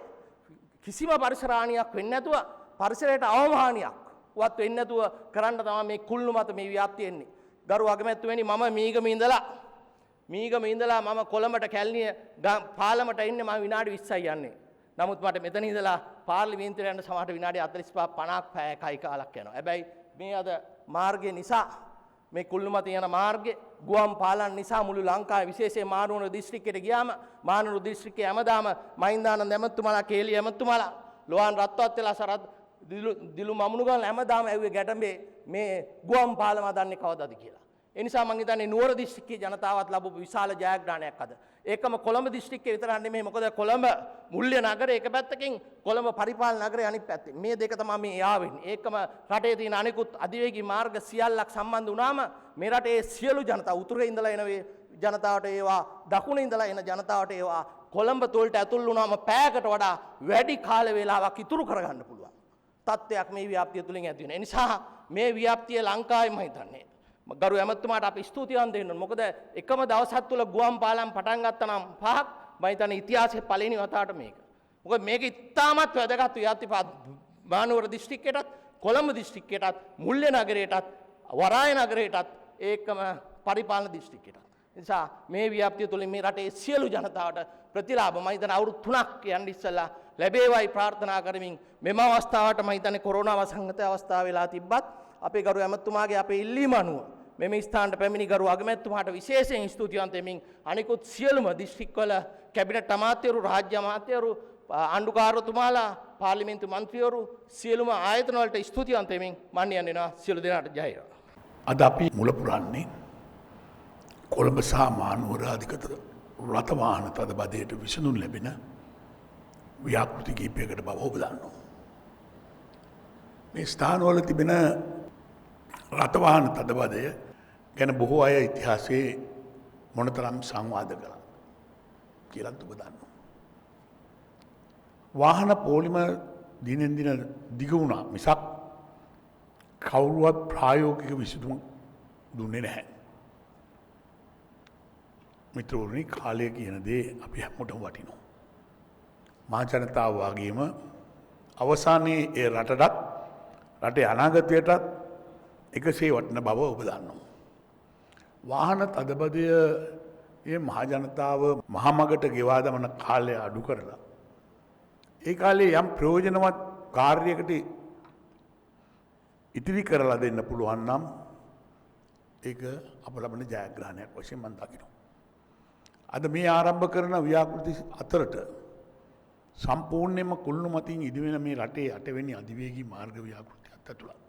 කිසිම පරිසර හානියක් වෙන්නේ නැතුව පරිසරයට අවම හානියක් වත් වෙන්නේ නැතුව කරන්න තමයි මේ කුල්ලු මත මේ ව්‍යාප්තිය එන්නේ. ගරු අගමැතිතුමනි මම මීගම ඉඳලා මම කොළඹට කැලණිය පාලමට එන්නේ මම විනාඩි 20යි යන්නේ. නමුත් මට මෙතන ඉඳලා පාර්ලිමේන්තුවට යන්න සමහරට විනාඩි 45 50ක් පැය එකයි කාලක් යනවා. හැබැයි මේ අද මාර්ගය නිසා මේ කුල්ලුමත යන මාර්ගයේ ගුවන් පාලන නිසා මුළු ලංකාවේ විශේෂයෙන් මානවර දිස්ත්‍රික්කයට ගියාම මානවර දිස්ත්‍රික්කයේ හැමදාම මහින්දානන්ද ඇමතුමාලා කේලි ඇමතුමාලා ලෝහන් රත්වත් වෙලා සරත් දිලු මමුණුගල් හැමදාම ඇව්වේ ගැටඹේ මේ ගුවන් පාලම හදන්නේ කවදාද කියලා. ඒ නිසා මම හිතන්නේ නුවර දිස්ත්‍රික්කයේ ජනතාවත් ලැබපු විශාල ජයග්‍රහණයක් අද. ඒකම කොළඹ දිස්ත්‍රික්කයේ විතරක් නෙමෙයි. මොකද කොළඹ මුල්‍ය නගරය එක පැත්තකින් කොළඹ පරිපාලන නගරය අනිත් පැත්තේ. මේ දෙක තමයි මේ යාවෙන්නේ. ඒකම රටේ තියෙන අනිකුත් අධිවේගී මාර්ග සියල්ලක් සම්බන්ධ වුණාම මේ රටේ සියලු ජනතාව උතුරේ ඉඳලා එන ජනතාවට ඒවා දකුණේ ඉඳලා එන ජනතාවට ඒවා කොළඹ තොල්ට ඇතුල් වුණාම පැයකට වඩා වැඩි කාල වේලාවක් ඉතුරු කරගන්න පුළුවන් තත්ත්වයක් මේ ව්‍යාප්තිය තුලින් ඇති වෙනවා. ඒ නිසා මේ ව්‍යාප්තිය ලංකාවෙම හිතන්නේ ගරු ඇමතුමාට අපි ස්තුතිවන්ත වෙන්න ඕනේ. මොකද එකම දවසක් තුල ගුවන් පාලම් පටන් ගත්තා නම් පහක් මම හිතන්නේ ඉතිහාසයේ පළවෙනි වතාවට මේක. මොකද මේක ඉතාමත් වැදගත් ව්‍යාප්ති මානවර දිස්ත්‍රික්කයටත් කොළඹ දිස්ත්‍රික්කයටත් මුල්‍ය නගරයටත් වරාය නගරයටත් ඒකම පරිපාලන දිස්ත්‍රික්කයටත්. නිසා මේ ව්‍යාප්තිය තුලින් මේ රටේ සියලු ජනතාවට ප්‍රතිලාභ මම හිතන්නේ අවුරුදු 3ක් යන්න ඉස්සලා ලැබේවයි ප්‍රාර්ථනා කරමින් මෙම අවස්ථාවට මම හිතන්නේ කොරෝනා වසංගතය අවස්ථාව වෙලා තිබ්බත් අපේ ගරු ඇමතුමාගේ අපේ ඉල්ලීම අනුව මෙම ස්ථානට පැමිණි ගරු අගමැතිතුමාට විශේෂයෙන් ස්තුතිවන්ත වෙමින් අනිකුත් සියලුම දිස්ත්‍රික්කවල කැබිනට් අමාත්‍යවරු රාජ්‍ය අමාත්‍යවරු ආණ්ඩුකාරතුමාලා පාර්ලිමේන්තු මන්ත්‍රීවරු සියලුම ආයතන වලට ස්තුතිවන්ත වෙමින් මම යනවා සියලු දෙනාට ජය වේවා. අද අපි මුල පුරන්නේ කොළඹ සහ මානවර අධිකතර රථවාහන තදබදයට විසඳුම් ලැබෙන ව්‍යාපෘති කීපයකට බව ඔබ දන්නවා. මේ ස්ථානවල තිබෙන රථවාහන තදබදය ගැන බොහෝ අය ඉතිහාසයේ මොනතරම් සංවාද කළා කියලාත් ඔබ දන්නවා. වාහන පෝලිම දිනෙන් දින දිග වුණා මිසක් කවුරුවත් ප්‍රායෝගික විසඳුම් දුන්නේ නැහැ. මිත්‍රවරුනි කාලය කියන දේ අපි හැමෝටම වටිනවා. මහ ජනතාව වගේම අවසානයේ ඒ රටටත් රටේ අනාගතයටත් එකසේ වටින බව ඔබ දන්නවා. වාහන තදබදය ඒ මහ ජනතාව මහමගට ගෙවා දමන කාලය අඩු කරලා ඒ කාලේ යම් ප්‍රයෝජනවත් කාර්යයකට ඉතිරි කරලා දෙන්න පුළුවන් නම් ඒක අප ලබන ජයග්‍රහණයක් වශයෙන් මම දකිනවා. අද මේ ආරම්භ කරන ව්‍යාපෘති අතරට සම්පූර්ණයෙන්ම කුළුණු මතින් ඉදිවෙන මේ රටේ 8 වෙනි අධිවේගී මාර්ග ව්‍යාපෘතියත් ඇතුළත්.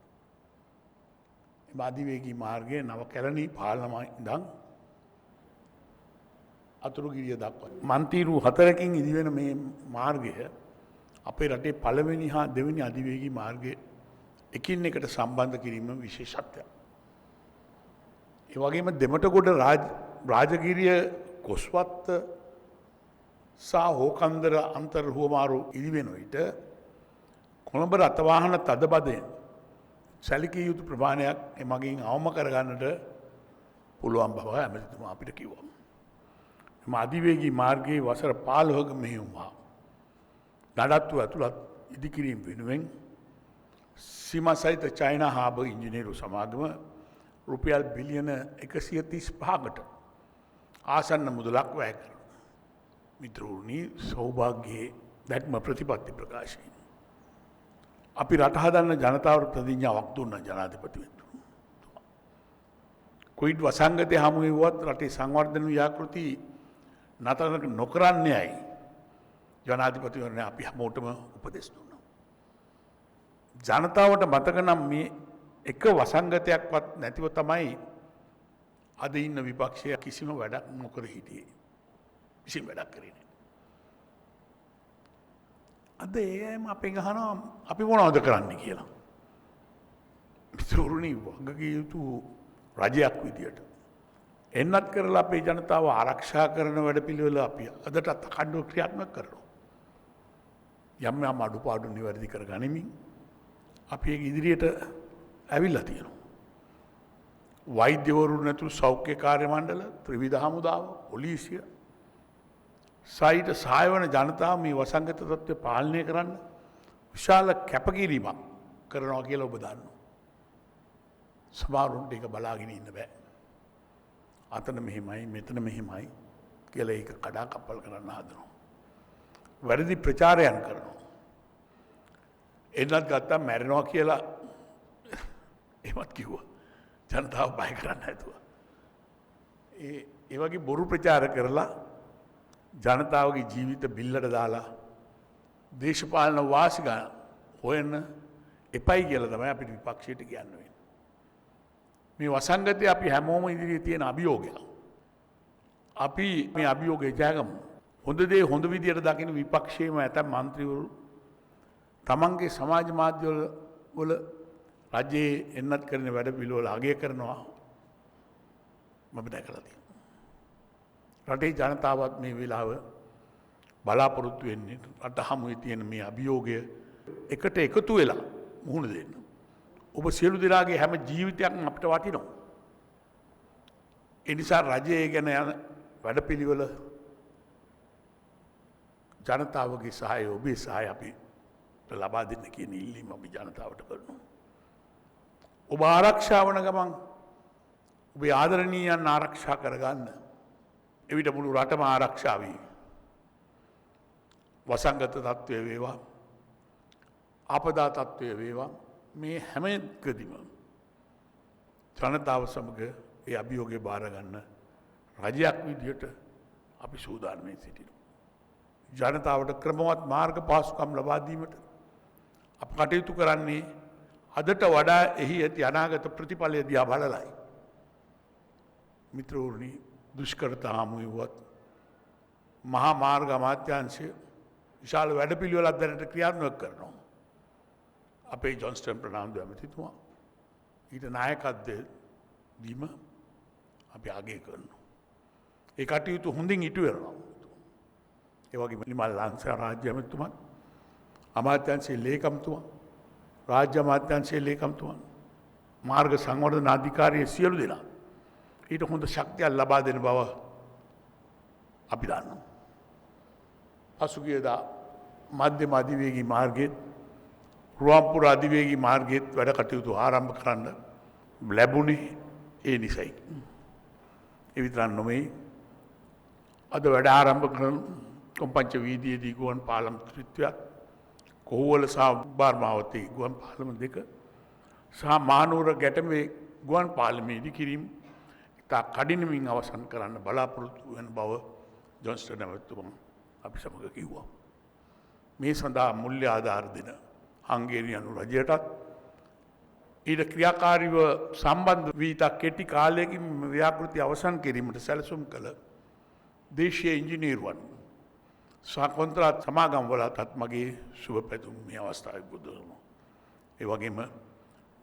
මේ අධිවේගී මාර්ගයේ නව කැලණි පාලම ඉඳන් අතුරුගිරිය දක්වා මන්තිරු 4කින් ඉදිවෙන මේ මාර්ගය අපේ රටේ පළවෙනි හා දෙවෙනි අධිවේගී මාර්ගයේ එකින් එකට සම්බන්ධ කිරීම විශේෂත්වයක්. ඒ වගේම දෙමටගොඩ රාජගිරිය කොස්වත්ත සහ හෝකන්දර අන්තර් හුවමාරු ඉදිවෙන විට කොළඹ රථවාහන තදබදයෙන් සැලකිය යුතු ප්‍රමාණයක් එමගින් අවම කරගන්නට පුළුවන් බව ඇමතිතුමා අපිට කිව්වා. එම අධිවේගී මාර්ගයේ වසර 15ක මෙහෙයුම්වා නඩත්තු ඇතුළත් ඉදිකිරීම වෙනුවෙන් සීමා සහිත චයිනා හාබර් ඉංජිනේරු සමාගම රුපියල් බිලියන 135කට ආසන්න මුදලක් වැය කරනවා. මිත්‍රෝනි සෞභාග්‍යයේ දැක්ම ප්‍රතිපත්ති ප්‍රකාශයෙන් අපි රට හදන්න ජනතාවට ප්‍රතිඥාවක් දුන්න ජනාධිපතිවරු. කොයිඩ් වසංගතය හමුවේ වුවත් රටේ සංවර්ධන ව්‍යාපෘති නතර නොකරන්නේයි ජනාධිපතිවරණය අපි හැමෝටම උපදෙස් දුන්නා. ජනතාවට මතක නම් මේ එක වසංගතයක්වත් නැතිව තමයි අද ඉන්න විපක්ෂය කිසිම වැඩක් නොකර හිටියේ. කිසිම වැඩක් කරේ නැහැ. අද ඒම අපෙන් අහනවා අපි මොනවද කරන්න කියලා. මිතුරුනි වගකිය යුතු රජයක් විදියට එන්නත් කරලා අපේ ජනතාව ආරක්ෂා කරන වැඩපිළිවෙල අපි අදටත් අඛණ්ඩව ක්‍රියාත්මක කරනවා. යම් යම් අඩුපාඩු නිවැරදි කර ගනිමින් අපි ඒක ඉදිරියට ඇවිල්ලා තියෙනවා. වෛද්‍යවරු නැතුළු සෞඛ්‍ය කාර්ය මණ්ඩල, ත්‍රිවිධ හමුදාව, පොලිසිය සයිට සහායවන ජනතාව මේ වසංගත තත්ත්වය පාලනය කරන්න විශාල කැපකිරීමක් කරනවා කියලා ඔබ දන්නවා. සමහරුන්ට ඒක බලාගෙන ඉන්න බෑ. අතන මෙහෙමයි මෙතන මෙහෙමයි කියලා ඒක කඩා කප්පල් කරන්න හදනවා. වැරදි ප්‍රචාරයන් කරනවා. එන්නත් ගත්තා මැරෙනවා කියලා එහෙමත් කිව්වා. ජනතාව බය කරන්න හැදුවා. ඒ වගේ බොරු ප්‍රචාර කරලා ජනතාවගේ ජීවිත බිල්ලට දාලා දේශපාලන වාසික හොයන්න එපයි කියලා තමයි අපිට විපක්ෂයට කියන්න වෙන්නේ. මේ වසංගතය අපි හැමෝම ඉදිරියේ තියෙන අභියෝගයක්. අපි මේ අභියෝගය ජයගමු. හොඳ දේ හොඳ විදියට දකින විපක්ෂයේම ඇතැම් මන්ත්‍රීවරු තමන්ගේ සමාජ මාධ්‍යවල රජයේ එන්නත් කරන වැඩ පිළිවෙල අගය කරනවා මම දැකලා තියෙනවා. රටේ ජනතාවත් මේ වෙලාව බලාපොරොත්තු වෙන්නේ රට හමුවේ තියෙන මේ අභියෝගය එකට එකතු වෙලා මුහුණ දෙන්න. ඔබ සියලු දෙනාගේ හැම ජීවිතයක්ම අපිට වටිනවා. ඒ නිසා රජයේ ගැන යන වැඩපිළිවෙල ජනතාවගේ සහාය ඔබේ සහාය අපි ලබා දෙන්න කියන ඉල්ලීම අපි ජනතාවට කරනවා. ඔබ ආරක්ෂා වන ගමන් ඔබේ ආදරණීයයන් ආරක්ෂා කරගන්න. එවිට මුළු රටම ආරක්ෂා වේ. වසංගත තත්ත්වය වේවා ආපදා තත්ත්වය වේවා මේ හැම එකදීම ජනතාව සමග ඒ අභියෝගය බාර ගන්න රජයක් විදියට අපි සූදානම්ව සිටිනවා. ජනතාවට ක්‍රමවත් මාර්ග පහසුකම් ලබා දීමට අප කටයුතු කරන්නේ අදට වඩා එහි ඇති අනාගත ප්‍රතිඵලය දිහා බලලයි. මිත්‍රවරුනි දුෂ්කරතා හමුවේ වුවත් මහා මාර්ග අමාත්‍යාංශය විශාල වැඩපිළිවෙලක් දැනට ක්‍රියාත්මක කරනවා. අපේ ජොන්ස්ටන් ප්‍රනාන්දු ඇමතිතුමා ඊට නායකත්වය දීම අපි අගය කරනවා. ඒ කටයුතු හොඳින් ඉටු වෙනවා. ඒ වගේම නිමල් ලංසා රාජ්‍ය ඇමතිතුමා, අමාත්‍යාංශයේ ලේකම්තුමා, රාජ්‍ය අමාත්‍යාංශයේ ලේකම්තුමා, මාර්ග සංවර්ධන අධිකාරිය සියලු දෙනා ඊට හොඳ ශක්තියක් ලබා දෙන බව අපි දන්නවා. පසුගියදා මධ්‍යම අධිවේගී මාර්ගයේත් රුවන්පුර අධිවේගී මාර්ගයේත් වැඩ කටයුතු ආරම්භ කරන්න ලැබුණේ ඒ නිසයි. ඒ විතරක් නෙමෙයි අද වැඩ ආරම්භ කරන කොම්පංච වීදියේදී ගුවන් පාලම් ත්‍රිත්වයක් කොහුවල සහ බර්මාවතී ගුවන් පාලම දෙක සහ මානූර ගැටමේ ගුවන් පාලමේදී කිරීම ඉතා කඩිනමින් අවසන් කරන්න බලාපොරොත්තු වෙන බව ජොන්ස්ටන් ඇමතිතුමා අපි සමග කිව්වා. මේ සඳහා මුල්‍ය ආධාර දෙන හංගේරියානු රජයටත් ඊට ක්‍රියාකාරීව සම්බන්ධ වී ඉතා කෙටි කාලයකින් ව්‍යාපෘති අවසන් කිරීමට සැලසුම් කළ දේශීය ඉංජිනේරුවන් සහ කොන්ත්‍රාත් සමාගම් වලටත් මගේ සුබ පැතුම් මේ අවස්ථාවේ බුදු කරනවා. ඒ වගේම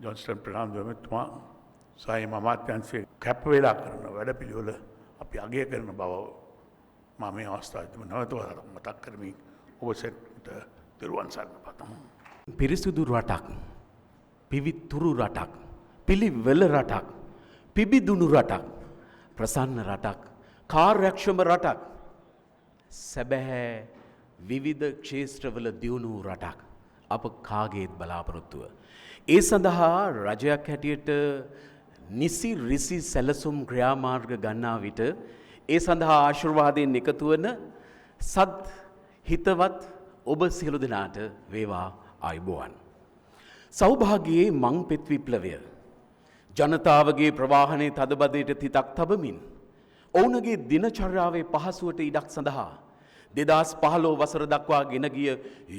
ජොන්ස්ටන් ප්‍රනාන්දු ඇමතිතුමා සහ අමාත්‍යාංශයේ කැප වේලා කරන වැඩපිළිවෙල අපි අගය කරන බව මම මේ අවස්ථාවේදී නැවත මතක් කරමින් ඔබ සෙට්ට දරුවන් සරණ පතමු. පිරිසුදු රටක්, පිවිතුරු රටක්, පිළිවෙල රටක්, පිබිදුණු රටක්, ප්‍රසන්න රටක්, කාර්යක්ෂම රටක්, සැබෑ විවිධ ක්ෂේත්‍රවල දියුණු රටක් අප කාගේත් බලාපොරොත්තුව. ඒ සඳහා රජයක් හැටියට නිසි රිසි සැලසුම් ක්‍රියාමාර්ග ගන්නා විට ඒ සඳහා ආශිර්වාදයෙන් එකතු වන සත් හිතවත් ඔබ සියලු දෙනාට වේවා ආයුබෝවන්. සෞභාග්‍යයේ මංපෙත් විප්ලවය ජනතාවගේ ප්‍රවාහනයේ තදබදයට තිතක් තබමින් ඔවුනගේ දිනචර්යාවේ පහසුවට ඉඩක් සඳහා 2015 වසර දක්වා ගෙන ගිය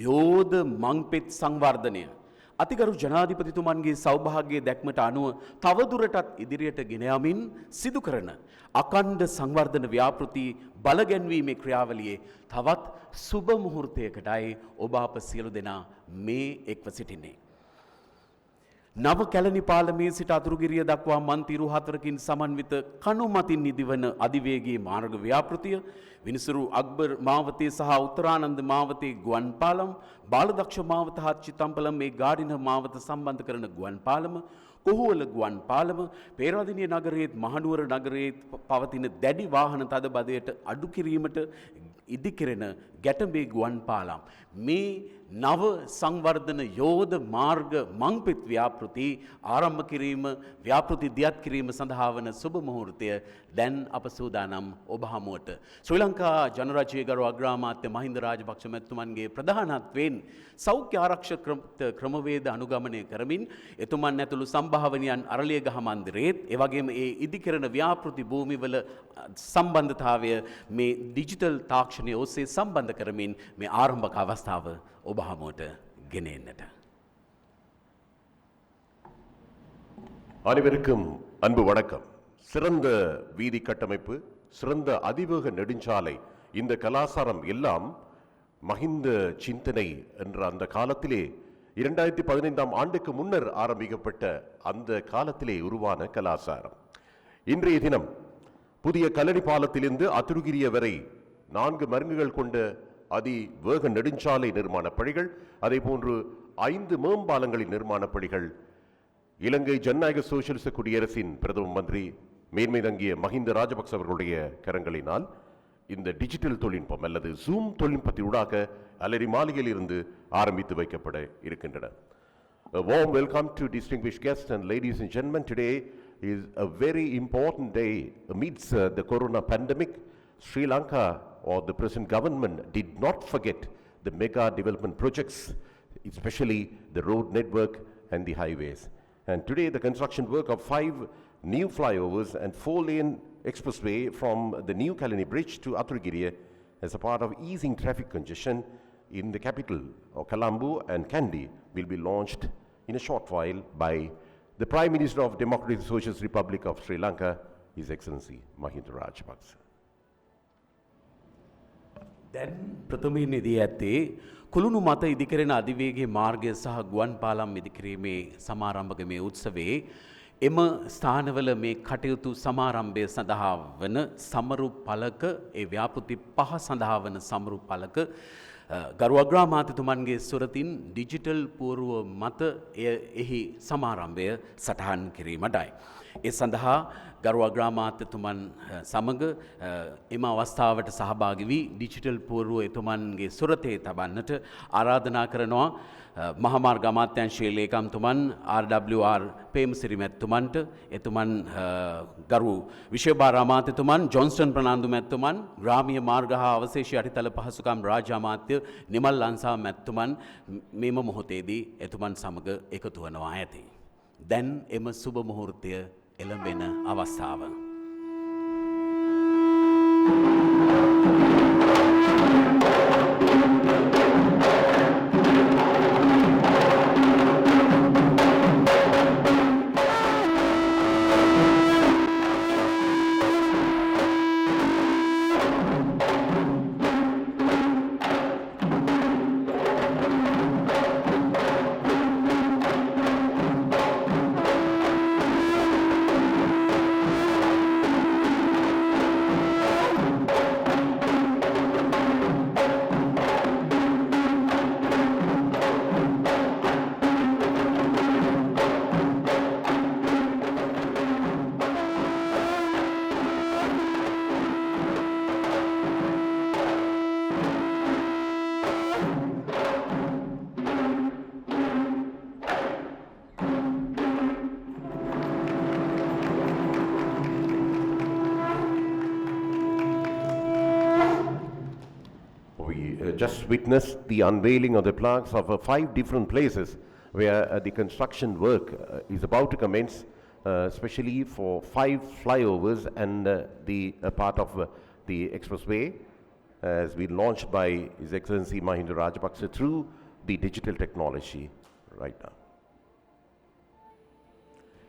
යෝධ මංපෙත් සංවර්ධනය අතිගරු ජනාධිපතිතුමන්ගේ සෞභාග්‍ය දැක්මට අනුව තවදුරටත් ඉදිරියට ගෙන යමින් සිදු කරන අඛණ්ඩ සංවර්ධන ව්‍යාපෘති බලගැන්වීමේ ක්‍රියාවලියේ තවත් සුබ මුහුර්තයකටයි ඔබ අප සියලු දෙනා මේ එක්ව සිටින්නේ. නව කැලණි පාලමේ සිට අතුරුගිරිය දක්වා මන්තිරු 4කින් සමන්විත කණුමතින් නිදිවන අධිවේගී මාර්ග ව්‍යාපෘතිය විනිසුරු අක්බර් මාවතේ සහ උත්තරානන්ද මාවතේ ගුවන් පාලම් බාලදක්ෂ මාවත හා චිත්තම්පලම් මේ ගාඩින මාවත සම්බන්ධ කරන ගුවන් පාලම කොහුවල ගුවන් පාලම පේරාදෙණිය නගරයේත් මහනුවර නගරයේත් පවතින දැඩි වාහන තදබදයට අඩු කිරීමට ඉදිකෙරෙන ගැටඹේ ගුවන් පාලම් මේ නව සංවර්ධන යෝධ මාර්ග මංපෙත් ව්‍යාපෘති ආරම්භ කිරීම ව්‍යාපෘති දියත් කිරීම සඳහා වන සුබ මුහුර්තය දැන් අප සූදානම් ඔබ හමුවට ශ්‍රී ලංකා ජනරජයේ ගරු අග්‍රාමාත්‍ය මහින්ද රාජපක්ෂ මැතිතුමන්ගේ ප්‍රධානත්වයෙන් සෞඛ්‍ය ආරක්ෂක ක්‍රමවේද අනුගමනය කරමින් එතුමන් ඇතුළු සම්භාවනීයන් අරලියගහ මන්දිරයේත් එවැගේම ඒ ඉදිකරන ව්‍යාපෘති භූමිවල සම්බන්ධතාවය මේ ඩිජිටල් තාක්ෂණය ඔස්සේ සම්බන්ධ කරමින් මේ ආරම්භක අවස්ථාව ඔබ හමුවට ගෙන එන්නට. அனைவருக்கும் அன்பு வணக்கம். சிறந்த வீதி கட்டமைப்பு, சிறந்த அதிவேக நெடுஞ்சாலை, இந்த கலாசாரம் எல்லாம் மஹிந்த சிந்தனை என்ற அந்த காலத்திலே 2015ஆம் ஆண்டுக்கு முன்னர் ஆரம்பிக்கப்பட்ட அந்த காலத்திலே உருவான கலாசாரம். இன்றைய தினம் புதிய கல்லணி பாலத்திலிருந்து அத்துருகிரிய வரை 4 மருங்குகள் கொண்ட அதிவேக நெடுஞ்சாலை நிர்மாண பணிகள், அதே போன்று 5 மேம்பாலங்களின் நிர்மாண பணிகள் இலங்கை ஜனநாயக சோசியலிச குடியரசின் பிரதம மந்திரி மேன்மை தங்கிய மஹிந்த ராஜபக்ச அவர்களுடைய கரங்களினால் இந்த டிஜிட்டல் தொழில்நுட்பம் அல்லது ஜூம் தொழில்நுட்பத்தினூடாக அலரி மாளிகையில் இருந்து ஆரம்பித்து வைக்கப்பட இருக்கின்றன. A warm welcome to distinguished guests and ladies and gentlemen. Today is a very important day amidst the corona pandemic. Sri Lanka or the present government did not forget the mega development projects, especially the road network and the highways. And today the construction work of 5 new flyovers and 4-lane expressway from the new Kalani Bridge to Aturgiriya as a part of easing traffic congestion in the capital of Colombo and Kandy will be launched in a short while by the Prime Minister of Democratic Socialist Republic of Sri Lanka, His Excellency Mahinda Rajapaksa. දැන් ප්‍රථමයෙන් දී ඇත්තේ කුළුණු මත ඉදිකරන අධිවේගී මාර්ගය සහ ගුවන් පාලම් ඉදිකිරීමේ සමාරම්භක මේ උත්සවයේ එම ස්ථානවල මේ කටයුතු සමාරම්භය සඳහා වන සමරු පළක ඒ ව්‍යාපෘති 5 සඳහා වන සමරු පළක ගරු අග්‍රාමාත්‍යතුමන්ගේ සුරතින් ඩිජිටල් පූර්ව මත එහි සමාරම්භය සටහන් කිරීමටයි. ඒ සඳහා ගරු අග්‍රාමාත්‍යතුමන් සමග එම අවස්ථාවට සහභාගී වී ඩිජිටල් පූර්ව එතුමන්ගේ සුරතේ තබන්නට ආරාධනා කරනවා මහාමාර්ග අමාත්‍යාංශයේ ලේකම්තුමන් RWR පේමසිරි මැතිතුමන්ට එතුමන් ගරු විශේෂ අමාත්‍යතුමන් ජොන්ස්ටන් ප්‍රනාන්දු මැතිතුමන් ග්‍රාමීය මාර්ග හා අවශේෂ යටිතල පහසුකම් රාජ්‍ය අමාත්‍ය නිමල් ලංසා මැතිතුමන් මෙම මොහොතේදී එතුමන් සමග එකතු වනවා ඇති. දැන් එම සුබ මුහුර්තය එළඹෙන අවස්ථාව. just witnessed the unveiling of the plaques of 5 different places where the construction work is about to commence, especially for 5 flyovers and the part of the expressway has been launched by His Excellency Mahinda Rajapaksa through the digital technology right now.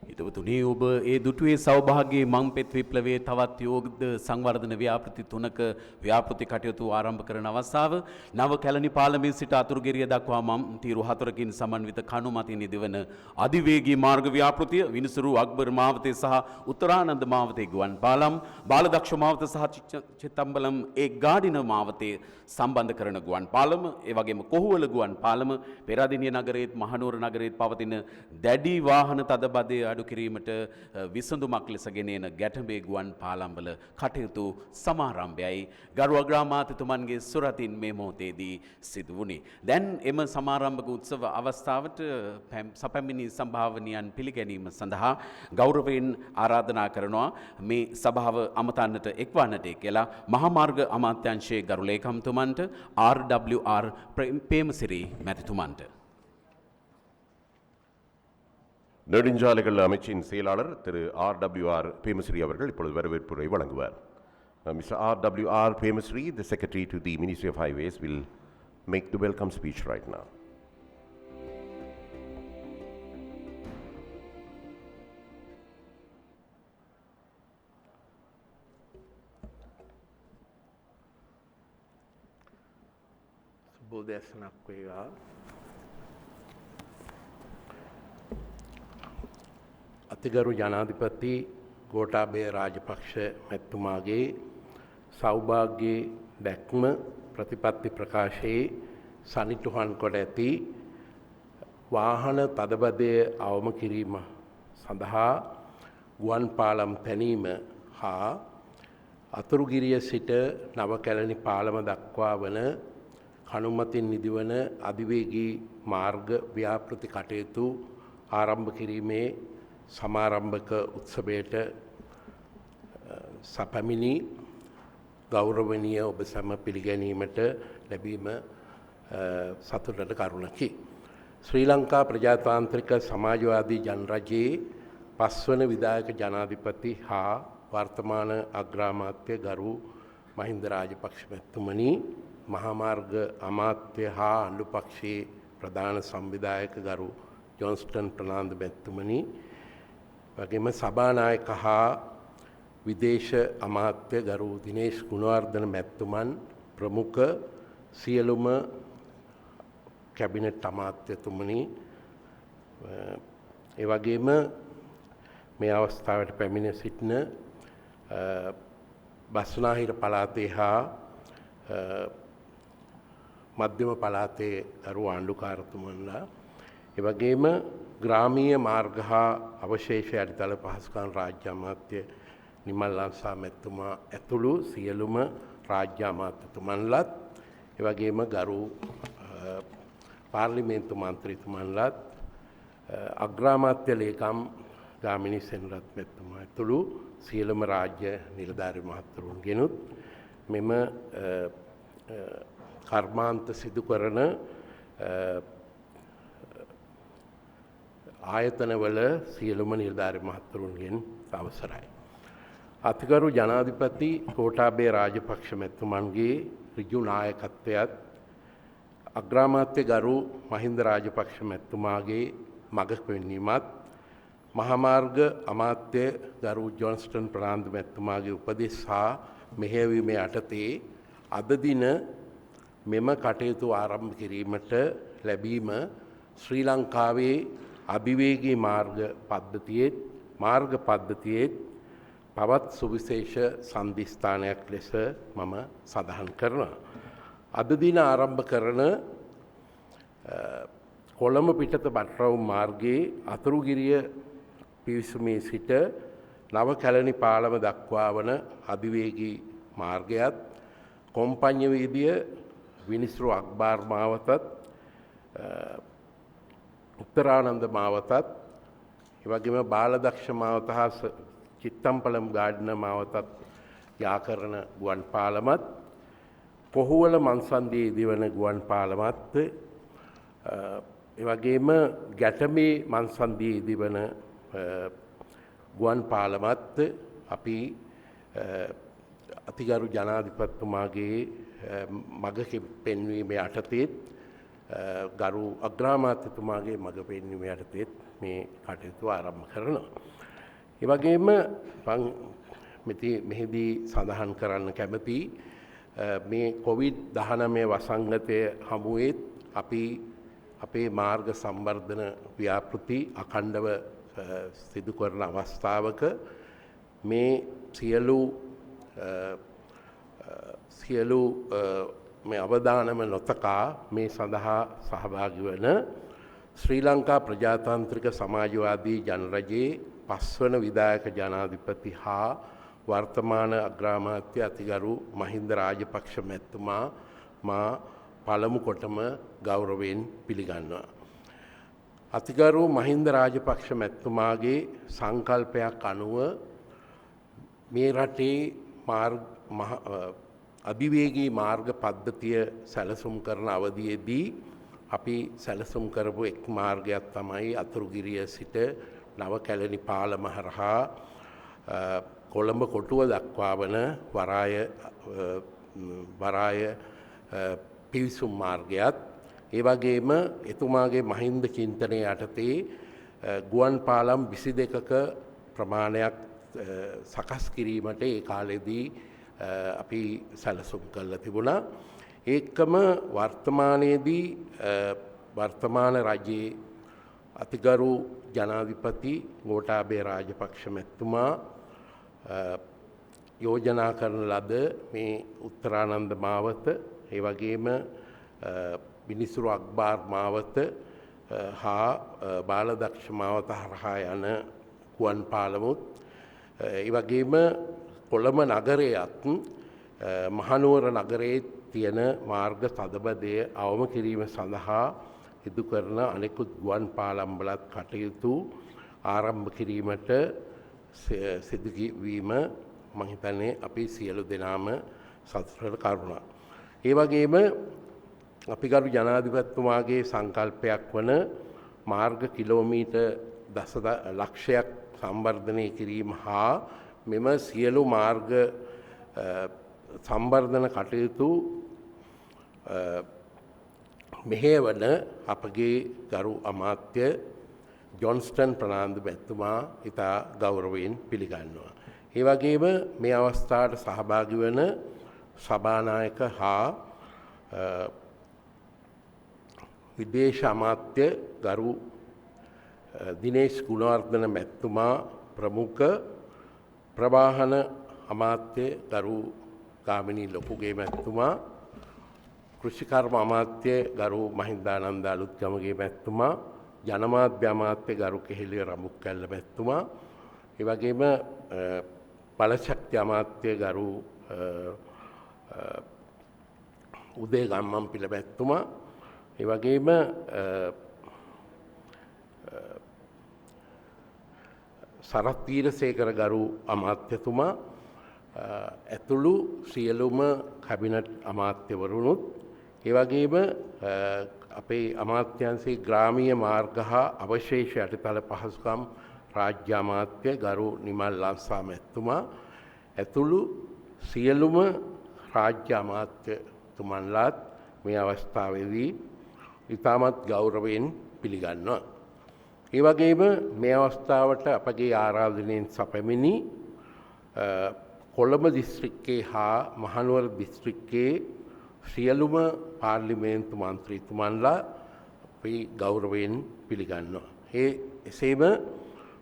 හිතවතුනි ඔබ ඒ දුටුවේ සෞභාග්‍යයේ මංපෙත් විප්ලවයේ තවත් යෝග්ද සංවර්ධන ව්‍යාපෘති 3ක ව්‍යාපෘති කටයුතු ආරම්භ කරන අවස්ථාව නව කැලණි පාලමේ සිට අතුරුගෙරිය දක්වා මම් තීරු 4කින් සමන්විත කණු මතින් නිදවන අධිවේගී මාර්ග ව්‍යාපෘතිය විනිසුරු අක්බර් මාවතේ සහ උත්තරානන්ද මාවතේ ගුවන් පාලම් බාලදක්ෂ මාවත සහ චිත්තම්බලම් ඒ ගාඩින මාවතේ සම්බන්ධ කරන ගුවන් පාලම ඒ වගේම කොහුවල ගුවන් පාලම පෙරදිනිය නගරයේත් මහනුවර නගරයේත් පවතින දැඩි වාහන තදබදය අඩු කිරීමට විසඳුමක් ලෙස ගෙන එන ගැටඹේ ගුවන් පාලම්වල කටයුතු සමාරම්භයයි ගරු අග්‍රාමාත්‍යතුමන්ගේ සුරතින් මේ මොහොතේදී සිදු වුණේ. දැන් එම සමාරම්භක උත්සව අවස්ථාවට සැපැමිණි සම්භාවනීයන් පිළිගැනීම සඳහා ගෞරවයෙන් ආරාධනා කරනවා මේ සභාව අමතන්නට එක්වන්නට කියලා මහාමාර්ග අමාත්‍යාංශයේ ගරු ලේකම්තුමන්ට RWR ප්‍රේමසිරි මැතිතුමන්ට. நெடுஞ்சாலைகள் அமைச்சின் செயலாளர் திரு RWR Pemasri அவர்கள் இப்பொழுது வரவேற்புரை வழங்குவார். Mr. RWR Pemasri, the Secretary to the Ministry of Highways, will make the welcome speech right now. සුබෝදෑසනක් වේවා. අතිගරු ජනාධිපති ගෝඨාභය රාජපක්ෂ මැතිතුමාගේ සෞභාග්‍යයේ දැක්ම ප්‍රතිපත්ති ප්‍රකාශයේ සනිටුහන් කොට ඇති වාහන තදබදය අවම කිරීම සඳහා ගුවන් පාලම් තැනීම හා අතුරුගිරිය සිට නවකැලණි පාලම දක්වා වන කණුමතින් නිදිවන අධිවේගී මාර්ග ව්‍යාපෘති කටයුතු ආරම්භ කිරීමේ සමාරම්භක උත්සවයට සැපැමිණි ගෞරවනීය ඔබ සැම පිළිගැනීමට ලැබීම සතුටට කරුණකි. ශ්‍රී ලංකා ප්‍රජාතාන්ත්‍රික සමාජවාදී ජනරජයේ 5 වන විධායක ජනාධිපති හා වර්තමාන අග්‍රාමාත්‍ය ගරු මහින්ද රාජපක්ෂ මැතිතුමනි, මහාමාර්ග අමාත්‍ය හා අණ්ඩු පක්ෂයේ ප්‍රධාන සංවිධායක ගරු ජොන්ස්ටන් ප්‍රනාන්දු මැතිතුමනි, වගේම සභානායක හා විදේශ අමාත්‍ය ගරු දිනේෂ් ගුණවර්ධන මැතිතුමන් ප්‍රමුඛ සියලුම කැබිනට් අමාත්‍යතුමනි, ඒ වගේම මේ අවස්ථාවට පැමිණ සිටින බස්නාහිර පළාතේ හා මධ්‍යම පළාතේ ගරු ආණ්ඩුකාරතුමන්ලා, ඒ වගේම ග්‍රාමීය මාර්ග හා අවශේෂ යටිතල පහසුකම් රාජ්‍ය අමාත්‍ය නිමල් ලංසා මැතිතුමා ඇතුළු සියලුම රාජ්‍ය අමාත්‍යතුමන්ලත්, ඒ වගේම ගරු පාර්ලිමේන්තු මන්ත්‍රීතුමන්ලත්, අග්‍රාමාත්‍ය ලේකම් ගාමිණී සෙනරත් මැතිතුමා ඇතුළු සියලුම රාජ්‍ය නිලධාරී මහත්වරුන්ගෙනුත් මෙම කර්මාන්ත සිදු කරන ආයතනවල සියලුම නිලධාරී මහත්වරුන්ගෙන් අවසරයි. අතිගරු ජනාධිපති ගෝඨාභය රාජපක්ෂ මැතිතුමන්ගේ ඍජු නායකත්වයත් අග්‍රාමාත්‍ය ගරු මහින්ද රාජපක්ෂ මැතිතුමාගේ මඟ පෙන්වීමත් මහාමාර්ග අමාත්‍ය ගරු ජොන්ස්ටන් ප්‍රනාන්දු මැතිතුමාගේ උපදෙස් හා මෙහෙයවීම යටතේ අද දින මෙම කටයුතු ආරම්භ කිරීමට ලැබීම ශ්‍රී ලංකාවේ අභිවේගී මාර්ග පද්ධතියේත් පවත් සුවිශේෂ සන්ධිස්ථානයක් ලෙස මම සඳහන් කරනවා. අද දින ආරම්භ කරන කොළඹ පිටත බටරවුම් මාර්ගයේ අතුරුගිරිය පිවිසුමේ සිට නව කැලණි පාලම දක්වා වන අධිවේගී මාර්ගයත් කොම්පඤ්ඤ වීදිය විනිසුරු අක්බාර් මාවතත් උත්තරානන්ද මාවතත් එවැගේම බාලදක්ෂ මාවත හා චිත්තම්පලම් ගාඩන මාවතත් යා කරන ගුවන් පාලමත් පොහුවල මන්සන්දී දිවන ගුවන් පාලමත් එවගේම ගැටමේ මන්සන්දී දිවන ගුවන් පාලමත් අපි අතිගරු ජනාධිපතිතුමාගේ මග පෙන්වීම යටතේත් ගරු අග්‍රාමාත්‍යතුමාගේ මග පෙන්වීම යටතේත් මේ කටයුතු ආරම්භ කරනවා. ඒ වගේම මෙහිදී සඳහන් කරන්න කැමති මේ COVID-19 වසංගතය හමුවේත් අපි අපේ මාර්ග සංවර්ධන ව්‍යාපෘති අඛණ්ඩව සිදු කරන අවස්ථාවක මේ සියලු මේ අවදානම නොතකා මේ සඳහා සහභාගී වන ශ්‍රී ලංකා ප්‍රජාතන්ත්‍රික සමාජවාදී ජනරජයේ පස්වන විධායක ජනාධිපති හා වර්තමාන අග්‍රාමාත්‍ය අතිගරු මහින්ද රාජපක්ෂ මැතිතුමා මා පළමු කොටම ගෞරවයෙන් පිළිගන්නවා. අතිගරු මහින්ද රාජපක්ෂ මැතිතුමාගේ සංකල්පයක් අනුව මේ රටේ අධිවේගී මාර්ග පද්ධතිය සැලසුම් කරන අවධියේදී අපි සැලසුම් කරපු එක් මාර්ගයක් තමයි අතුරුගිරිය සිට නවකැලණි පාලම හරහා කොළඹ කොටුව දක්වා වන වරාය පිවිසුම් මාර්ගයත් ඒ වගේම එතුමාගේ මහින්ද චින්තනය යටතේ ගුවන් පාලම් 22ක ප්‍රමාණයක් සකස් කිරීමට ඒ කාලෙදී අපි සැලසුම් කරලා තිබුණා. ඒකම වර්තමානයේදී වර්තමාන රජයේ අතිගරු ජනාධිපති ගෝඨාභය රාජපක්ෂ මැතිතුමා යෝජනා කරන ලද මේ උත්තරානන්ද මාවත ඒ වගේම මිනිසුරු අක්බාර් මාවත හා බාලදක්ෂ මාවත හරහා යන ගුවන් පාලමුත් ඒ වගේම කොළඹ නගරයත් මහනුවර නගරයේ තියෙන මාර්ග තදබදය අවම කිරීම සඳහා ඉදු කරන අනෙකුත් ගුවන් පාලම්වලත් කටයුතු ආරම්භ කිරීමට සිදුවීම මම හිතන්නේ අපි සියලු දෙනාම සතුටට කරුණා. ඒ වගේම අපි ගරු ජනාධිපතිතුමාගේ සංකල්පයක් වන මාර්ග කිලෝමීටර් ලක්ෂයක් සංවර්ධනය කිරීම හා මෙම සියලු මාර්ග සංවර්ධන කටයුතු මෙහෙවන අපගේ ගරු අමාත්‍ය ජොන්ස්ටන් ප්‍රනාන්දු මැතිතුමා ඉතා ගෞරවයෙන් පිළිගන්නවා. ඒ වගේම මේ අවස්ථාවට සහභාගී වන සභානායක හා විදේශ අමාත්‍ය ගරු දිනේෂ් ගුණවර්ධන මැතිතුමා ප්‍රමුඛ ප්‍රවාහන අමාත්‍ය ගරු ගාමිණී ලොකුගේ මැතිතුමා කෘෂිකර්ම අමාත්‍ය ගරු මහින්දානන්ද අලුත්ගමගේ මැතිතුමා ජනමාධ්‍ය අමාත්‍ය ගරු කෙහෙලිය රඹුක්කැල්ල මැතිතුමා ඒ වගේම බලශක්ති අමාත්‍ය ගරු උදේ ගම්මන්පිල මැතිතුමා ඒ වගේම සරත් වීරසේකර ගරු අමාත්‍යතුමා ඇතුළු සියලුම කැබිනට් අමාත්‍යවරුණුත් ඒ වගේම අපේ අමාත්‍යංශයේ ග්‍රාමීය මාර්ග හා අවශේෂ යටිතල පහසුකම් රාජ්‍ය අමාත්‍ය ගරු නිමල් ලංසා මැතිතුමා ඇතුළු සියලුම රාජ්‍ය අමාත්‍යතුමන්ලාත් මේ අවස්ථාවේදී ඉතාමත් ගෞරවයෙන් පිළිගන්නවා. ඒ වගේම මේ අවස්ථාවට අපගේ ආරාධනයෙන් සැපැමිණි කොළඹ දිස්ත්‍රික්කයේ හා මහනුවර දිස්ත්‍රික්කයේ සියලුම පාර්ලිමේන්තු මන්ත්‍රීතුමන්ලා අපි ගෞරවයෙන් පිළිගන්නවා. එසේම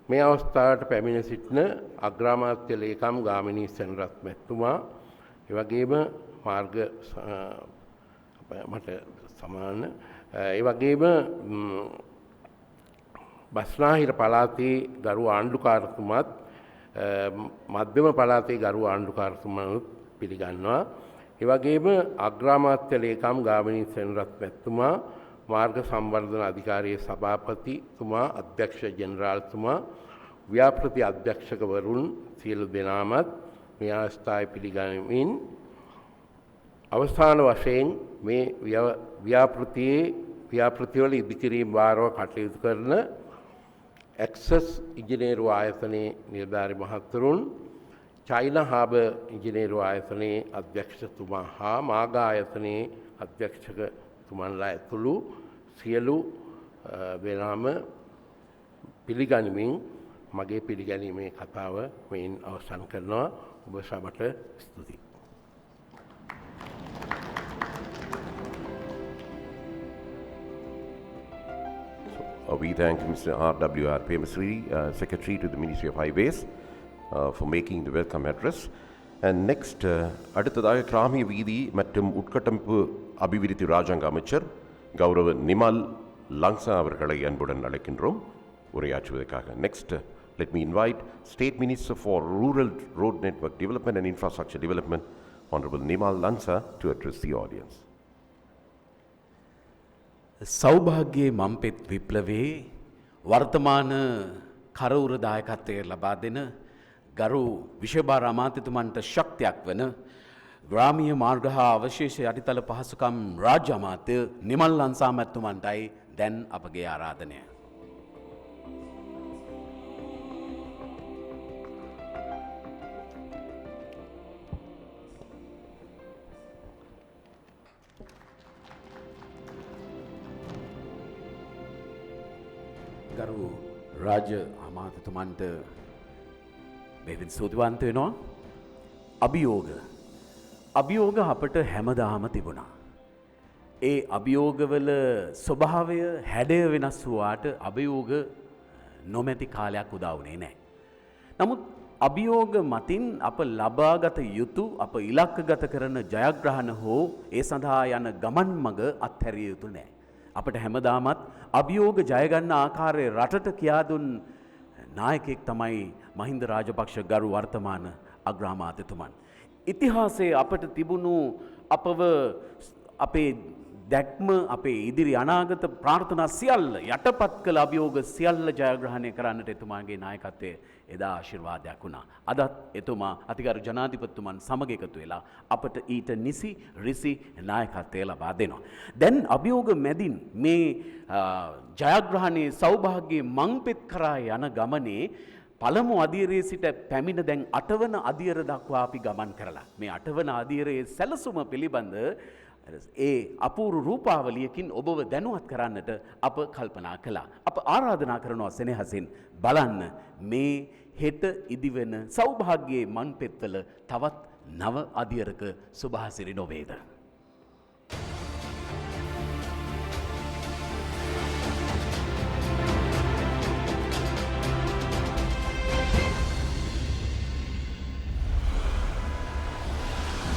මේ අවස්ථාවට පැමිණ සිටින අග්‍රාමාත්‍ය ලේකම් ගාමිණී සෙනරත් මැතිතුමා ඒ වගේම මාර්ග මට සමාන ඒ වගේම බස්නාහිර පළාතේ ගරු ආණ්ඩුකාරතුමත් මධ්‍යම පළාතේ ගරු ආණ්ඩුකාරතුමනුත් පිළිගන්නවා. ඒ වගේම අග්‍රාමාත්‍ය ලේකම් ගාමිණී සෙනරත් මැතිතුමා මාර්ග සංවර්ධන අධිකාරියේ සභාපතිතුමා අධ්‍යක්ෂ ජෙනරාල්තුමා ව්‍යාපෘති අධ්‍යක්ෂකවරුන් සියලු දෙනාමත් මේ අවස්ථාවේ පිළිගනිමින් අවසාන වශයෙන් මේ ව්‍යාපෘතිවල ඉදිකිරීම් වාරව කටයුතු කරන ඇක්සස් ඉංජිනේරු ආයතනයේ නිලධාරි මහත්වරුන් චයිනා හාබ ඉංජිනේරු ආයතනයේ අධ්‍යක්ෂතුමා හා මාගා ආයතනයේ අධ්‍යක්ෂකතුමන්ලා ඇතුළු සියලු වෙනම පිළිගනිමින් මගේ පිළිගැනීමේ කතාව මෙයින් අවසන් කරනවා. ඔබ සබට ස්තුතියි. We thank Mr. R.W.R. Pemasri, Secretary to the Ministry of Highways, for making the welcome address. And next, அடுத்ததாக கிராமிய வீதி மற்றும் உட்கட்டமைப்பு அபிவிருத்தி ராஜாங்க அமைச்சர் கௌரவ நிமல் லங்ஸா அவர்களை அன்புடன் அழைக்கின்றோம் உரையாற்றுவதற்காக. Next, let me invite State Minister for Rural Road Network Development and Infrastructure Development, Honorable Nimal Langsa, to address the audience. සෞභාග්‍යයේ මම්පෙත් විප්ලවයේ වර්තමාන කරවුර දායකත්වය ලබා දෙන ගරු විශේෂ අමාත්‍යතුමන්ට ශක්තියක් වන ග්‍රාමීය මාර්ග හා අවශේෂ යටිතල පහසුකම් රාජ්‍ය අමාත්‍ය නිමල් ලංසා මැතිතුමන්ටයි දැන් අපගේ ආරාධනය. ගරු රාජ්‍ය අමාත්‍යතුමන්ට මෙවින් ස්තුතිවන්ත වෙනවා. අභියෝග අපට හැමදාම තිබුණා. ඒ අභියෝගවල ස්වභාවය හැඩය වෙනස් වූාට අභියෝග නොමැති කාලයක් උදා වුණේ නැහැ. නමුත් අභියෝග මතින් අප ලබාගත යුතු අප ඉලක්කගත කරන ජයග්‍රහණ හෝ ඒ සඳහා යන ගමන් මඟ අත්හැරිය යුතු නැහැ. අපට හැමදාමත් අභියෝග ජයගන්න ආකාරයේ රටට කියා දුන් නායකයෙක් තමයි මහින්ද රාජපක්ෂ ගරු වර්තමාන අග්‍රාමාත්‍යතුමන්. ඉතිහාසයේ අපට තිබුණු අපව අපේ දැක්ම අපේ ඉදිරි අනාගත ප්‍රාර්ථනා සියල්ල යටපත් කළ අභියෝග සියල්ල ජයග්‍රහණය කරන්නට එතුමාගේ නායකත්වයේ එදා ආශිර්වාදයක් වුණා. අදත් එතුමා අතිගරු ජනාධිපතිතුමන් සමග එකතු වෙලා අපට ඊට නිසි රිසි නායකත්වය ලබා දෙනවා. දැන් අභියෝග මැදින් මේ ජයග්‍රහණයේ සෞභාග්‍යයේ මංපෙත් කරා යන ගමනේ පළමු අදියරේ සිට පැමිණ දැන් 8 වන අදියර දක්වා අපි ගමන් කරලා මේ 8 වන අදියරේ සැලසුම පිළිබඳ ඒ අපූර්ව රූපාවලියකින් ඔබව දැනුවත් කරන්නට අප කල්පනා කළා. අප ආරාධනා කරනවා සෙනෙහසින් බලන්න මේ හෙට ඉදිවෙන සෞභාග්‍යයේ මන්පෙත්වල තවත් නව අදියරක සුභාසිරි නොවේද.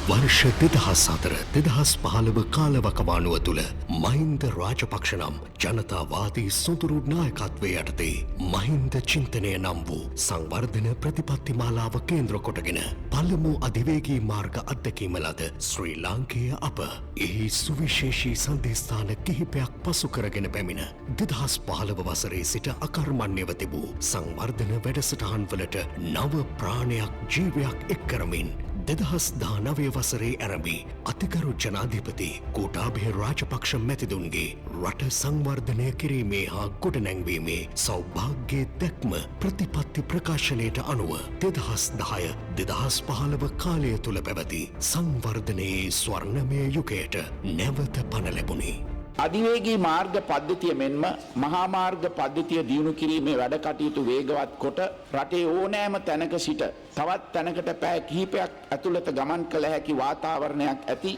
වර්ෂ 2004 කාලවකවානුව තුළ මහින්ද රාජපක්ෂ නම් ජනතාවාදී සොඳුරු නායකත්වය යටතේ මහින්ද චින්තනය නම් වූ සංවර්ධන ප්‍රතිපත්ති මාලාව කේන්ද්‍ර කොටගෙන පළමු අධිවේගී මාර්ග අත්දැකීම ලද ශ්‍රී ලාංකේය අප එහි සුවිශේෂී සන්ධස්ථාන කිහිපයක් පසු කරගෙන පැමිණ 2015 වසරේ සිට අකර්මණ්‍යව තිබූ සංවර්ධන වැඩසටහන්වලට නව ප්‍රාණයක් ජීවයක් එක් කරමින් 2019 වසරේ ඇරඹි අතිගරු ජනාධිපති ගෝඨාභය රාජපක්ෂ මැතිතුන්ගේ රට සංවර්ධනය කිරීමේ හා ගොඩනැංවීමේ සෞභාග්‍යයේ දැක්ම ප්‍රතිපත්ති ප්‍රකාශනයට අනුව 2010-2015 කාලය තුළ පැවති සංවර්ධනයේ ස්වර්ණමය යුගයට නැවත පණ ලැබුණි. අධිවේගී මාර්ග පද්ධතිය මෙන්ම මහා මාර්ග පද්ධතිය දියුණු කිරීමේ වැඩ කටයුතු වේගවත් කොට රටේ ඕනෑම තැනක සිට තවත් තැනකට පැය කිහිපයක් ඇතුළත ගමන් කළ හැකි වාතාවරණයක් ඇති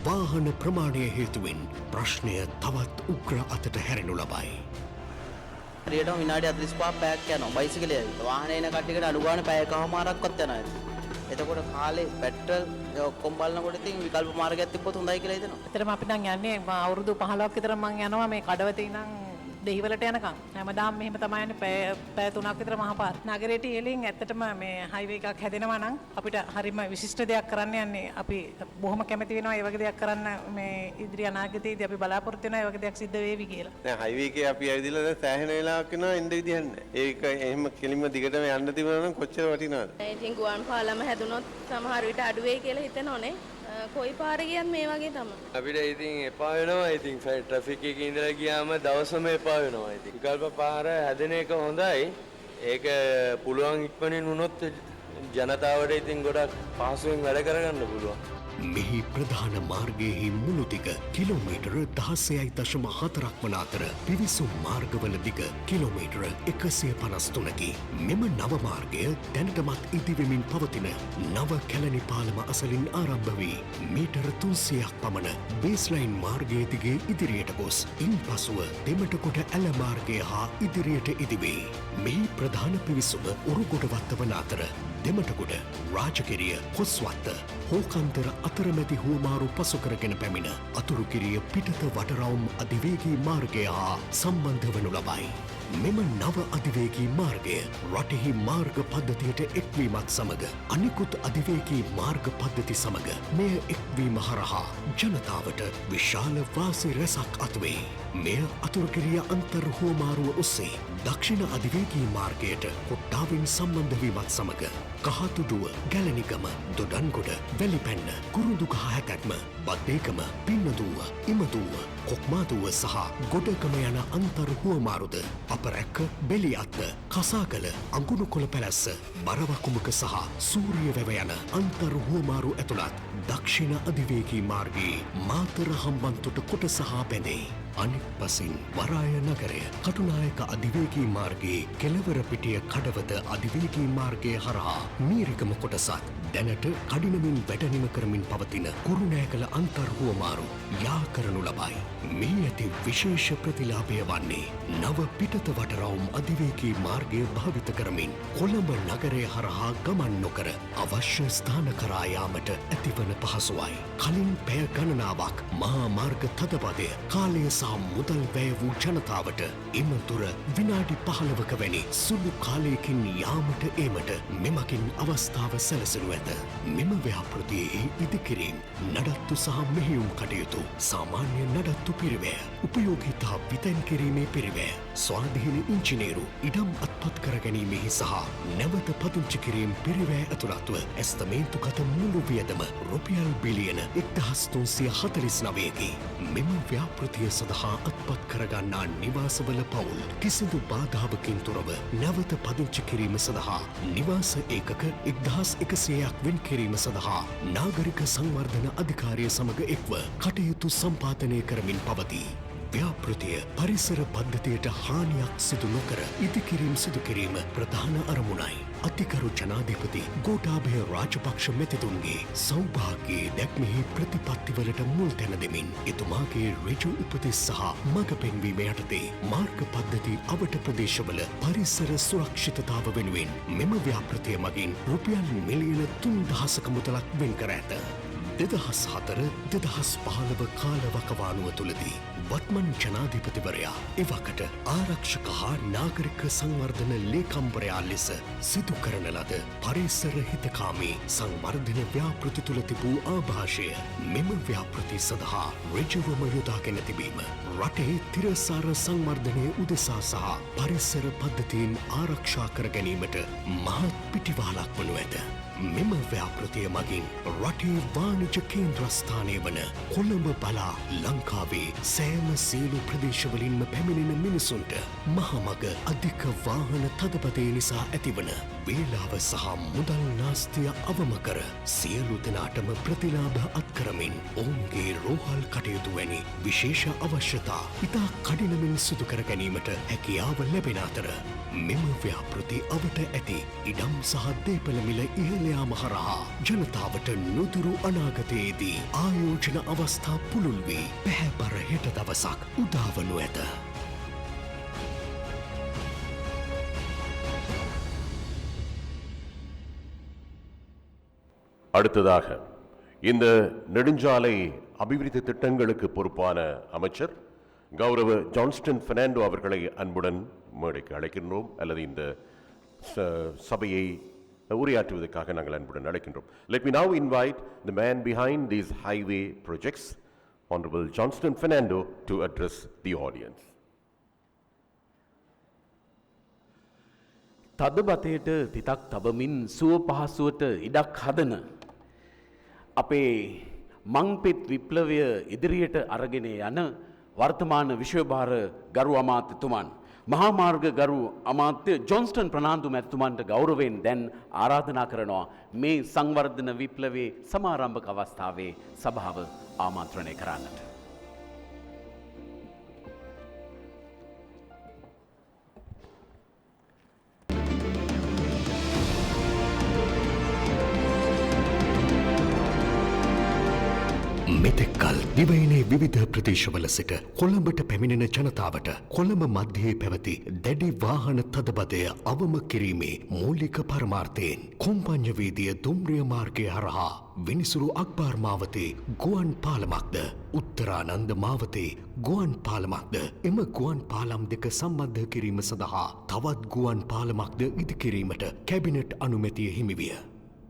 වාහන ප්‍රමාණය හේතුවෙන් ප්‍රශ්නය තවත් උග්‍ර අතට හැරෙනු ලබයි. හරියටම විනාඩි 45ක් පැයක් යනවා බයිසිකලේ. වාහනේ එන කට්ටියකට අඩු ගන්න පැයකමාරක්වත් යනවා. එතකොට කාලේ පෙට්‍රල් ඔක්කොම බලනකොට ඉතින් විකල්ප මාර්ගයක් තිබ්බොත් හොඳයි කියලා හිතෙනවා. ඇත්තටම අපි නම් යන්නේ අවුරුදු 15ක් විතර මම යනවා මේ කඩවතේ ඉඳන් දෙහිවලට යනකම්. හැමදාම මෙහෙම තමයි යන්නේ පැය 3ක් විතර මහපාර. නගරයට ඉහළින් ඇත්තටම මේ හයිවේ එකක් හැදෙනවා නම් අපිට හරිම විශිෂ්ට දෙයක් කරන්න යන්නේ. අපි බොහොම කැමති වෙනවා මේ වගේ දෙයක් කරන්න මේ ඉදිරි අනාගතයේදී අපි බලාපොරොත්තු වෙනවා මේ වගේ දෙයක් සිද්ධ වෙවි කියලා. දැන් හයිවේ එකේ අපි ඇවිදලා දැන් සෑහෙන වෙලාවක් වෙනවා එන්න විදියක් නැහැ. ඒක එහෙම කෙලින්ම දිගටම යන්න තිබුණා නම් කොච්චර වටිනවද? ඉතින් ගුවන් පාලම හැදුනොත් සමහර විට අඩු වෙයි කියලා හිතනෝනේ. කොයි පාර ගියත් මේ වගේ තමයි. අපිට ඉතින් එපා වෙනවා. ඉතින් ට්‍රැෆික් එකේ ඉඳලා ගියාම දවසම එපා වෙනවා. ඉතින් විකල්ප පාර හැදෙන එක හොඳයි. ඒක පුළුවන් ඉක්මනින් වුණොත් ජනතාවට ඉතින් ගොඩක් පහසුවෙන් වැඩ කරගන්න පුළුවන්. මෙහි ප්‍රධාන මාර්ගයෙහි මුළුදිග කිලෝමීටර 16.4ක් වන අතර පිවිසුම් මාර්ගවල දිග කිලෝමීටර 153කි. මෙම නව මාර්ගය දැනටමත් ඉදිවෙමින් පවතින නව කැලණි පාලම අසලින් ආරම්භ වී මීටර 300ක් පමණ බේස්ලයින් මාර්ගයේ දිගේ ඉදිරියට ගොස් ඉන්පසුව දෙමටකොට ඇල මාර්ගය හා ඉදිරියට ඉදිවේ. මෙහි ප්‍රධාන පිවිසුම උරුගොඩවත්ත වන අතර දෙමටගොඩ රාජකිරිය කොස්වත්ත හෝකන්තර අතරමැති හෝමාරු පසු කරගෙන පැමිණ අතුරුකිරිය පිටත වටරවුම් අධිවේගී මාර්ගය හා සම්බන්ධ වනු ලබයි. මෙම නව අධිවේගී මාර්ගය රටෙහි මාර්ග පද්ධතියට එක්වීමත් සමග අනිකුත් අධිවේගී මාර්ග පද්ධති සමග මෙය එක්වීම හරහා ජනතාවට විශාල වාසි රැසක් අත්වේ. මෙය අතුරුකිරිය අන්තර් හෝමාරුව ඔස්සේ දක්ෂිණ අධිවේගී මාර්ගයට කොට්ටාවෙන් සම්බන්ධවීමත් සමග කහතුඩුව ගැලනිගම දොඩන්ගොඩ වැලිපැන්න කුරුදුගහ හැකැත්ම බද්දේකම පින්නදුව ඉමදුව කොක්මාදුව සහ ගොඩකම යන අන්තර් හුවමාරුද අපරැක්ක බෙලිඅත්ත කසාකල අඟුණුකොළ පැලැස්ස බරවකුමක සහ සූරිය වැව යන අන්තර් හුවමාරු ඇතුළත් දක්ෂිණ අධිවේගී මාර්ගයේ මාතර හම්බන්තොට කොටස හා බැඳේ. අනික් පසින් වරාය නගරය කටුනායක අධිවේගී මාර්ගයේ කෙළවර පිටිය කඩවත අධිවේගී මාර්ගය හරහා මීරිකම කොටසත් දැනට කඩිනමින් වැඩනිම කරමින් පවතින කුරුණෑකල අන්තර්හුවමාරු යා කරනු ලබයි. මේ ඇති විශේෂ ප්‍රතිලාභය වන්නේ නව පිටත වටරවුම් අධිවේගී මාර්ගය භාවිත කරමින් කොළඹ නගරය හරහා ගමන් නොකර අවශ්‍ය ස්ථාන කරා යාමට ඇතිවන පහසුවයි. කලින් පැය ගණනාවක් මහා මාර්ග තදබදය කාලය සහ මුදල් වැය වූ ජනතාවට එම දුර විනාඩි 15ක වැනි සුළු කාලයකින් යාමට ඒමට මෙමකින් අවස්ථාව සැලසෙනු ඇත. මෙම ව්‍යාපෘතියේ ඉදිකිරීම් නඩත්තු සහ මෙහෙයුම් කටයුතු සාමාන්‍ය නඩත්තු පිරිවැය උපයෝගීතා විතැන් කිරීමේ පිරිවැය ස්වාධීන ඉංජිනේරු ඉඩම් අත්පත් කර ගැනීමෙහි සහ නැවත පදිංචි කිරීම පිරිවැය ඇතුළත්ව ඇස්තමේන්තුගත මුළු වියදම රුපියල් බිලියන 1349කි. මෙම ව්‍යාපෘතිය සඳහා අත්පත් කරගන්නා නිවාසවල පවුල් කිසිදු බාධාවකින් තොරව නැවත පදිංචි කිරීම සඳහා නිවාස ඒකක 1100ක් වෙන් කිරීම සඳහා නාගරික සංවර්ධන අධිකාරිය සමග එක්ව කටයුතු සම්පාදනය කරමින් පවතී. ව්‍යාපෘතිය පරිසර පද්ධතියට හානියක් සිදු නොකර ඉදිකිරීම් සිදු කිරීම ප්‍රධාන අරමුණයි. අතිකරු ජනාධිපති ගෝඨාභය රාජපක්ෂ මෙතිතුන්ගේ සෞභාග්‍යයේ දැක්මෙහි ප්‍රතිපත්තිවලට මුල් තැන දෙමින් එතුමාගේ ඍජු උපදෙස් සහ මඟ පෙන්වීම යටතේ මාර්ග පද්ධති අවට ප්‍රදේශවල පරිසර සුරක්ෂිතතාව වෙනුවෙන් මෙම ව්‍යාපෘතිය මගින් රුපියල් මිලියන 3000ක මුදලක් වෙන් කර ඇත. 2004-2015 කාලවකවානුව තුළදී වත්මන් ජනාධිපතිවරයා එවකට ආරක්ෂක හා නාගරික සංවර්ධන ලේකම්වරයා ලෙස සිදු කරන ලද පරිසර හිතකාමී සංවර්ධන ව්‍යාපෘති තුළ තිබූ ආභාෂය මෙම ව්‍යාපෘති සඳහා ඍජුවම යොදාගෙන තිබීම රටේ තිරසාර සංවර්ධනය උදෙසා සහ පරිසර පද්ධතීන් ආරක්ෂා කර ගැනීමට මහත් පිටිවාලක් වනු ඇත. මෙම ව්‍යාපෘතිය මගින් රටේ වාණිජ කේන්ද්‍රස්ථානය වන කොළඹ බලා ලංකාවේ සෑම සියලු ප්‍රදේශවලින්ම පැමිණෙන මිනිසුන්ට මහමග අධික වාහන තදබදය නිසා ඇතිවන වේලාව සහ මුදල් නාස්තිය අවම කර සියලු දෙනාටම ප්‍රතිලාභ අත්කරමින් ඔවුන්ගේ රෝහල් කටයුතු වැනි විශේෂ අවශ්‍යතා ඉතා කඩිනමින් සිදු කර ගැනීමට හැකියාව ලැබෙන අතර මෙම ව්‍යාපෘති අවට ඇති ඉඩම් සහ දේපළ මිල ඉහළ යාම හරහා ජනතාවට නුදුරු අනාගතයේදී ආයෝජන අවස්ථා පුළුල් වී පැහැපර හෙට දවසක් උදාවනු ඇත. அடுத்ததாக இந்த நெடுஞ்சாலை அபிவிருத்தி திட்டங்களுக்கு பொறுப்பான அமைச்சர் கௌரவ ஜான்ஸ்டன் பெர்னாண்டோ அவர்களை அன்புடன் மேடைக்கு அழைக்கின்றோம் அல்லது இந்த சபையை உரையாற்றுவதற்காக நாங்கள் அன்புடன் அழைக்கின்றோம். Let me now invite the man behind these highway projects, Honorable Johnston Fernando, to address the audience. තදබතයට තිතක් තබමින් සුව පහසුවට ඉඩක් හදන අපේ මංපෙත් විප්ලවය ඉදිරියට අරගෙන යන වර්තමාන විශ්වභාර ගරු අමාත්‍යතුමන් මහාමාර්ග ගරු අමාත්‍ය ජොන්ස්ටන් ප්‍රනාන්දු මැතිතුමන්ට ගෞරවයෙන් දැන් ආරාධනා කරනවා මේ සංවර්ධන විප්ලවයේ සමාරම්භක අවස්ථාවේ සභාව ආමන්ත්‍රණය කරන්නට. මෙතෙක්කල් දිවයිනේ විවිධ ප්‍රදේශවල සිට කොළඹට පැමිණෙන ජනතාවට කොළඹ මධ්‍යයේ පැවති දැඩි වාහන තදබදය අවම කිරීමේ මූලික පරමාර්ථයෙන් කොම්පඤ්ඤ වීදිය දුම්රිය මාර්ගය හරහා විනිසුරු අක්බාර් මාවතේ ගුවන් පාලමක්ද උත්තරානන්ද මාවතේ ගුවන් පාලමක්ද එම ගුවන් පාලම් දෙක සම්බන්ධ කිරීම සඳහා තවත් ගුවන් පාලමක්ද ඉදිකිරීමට කැබිනට් අනුමැතිය හිමිවිය.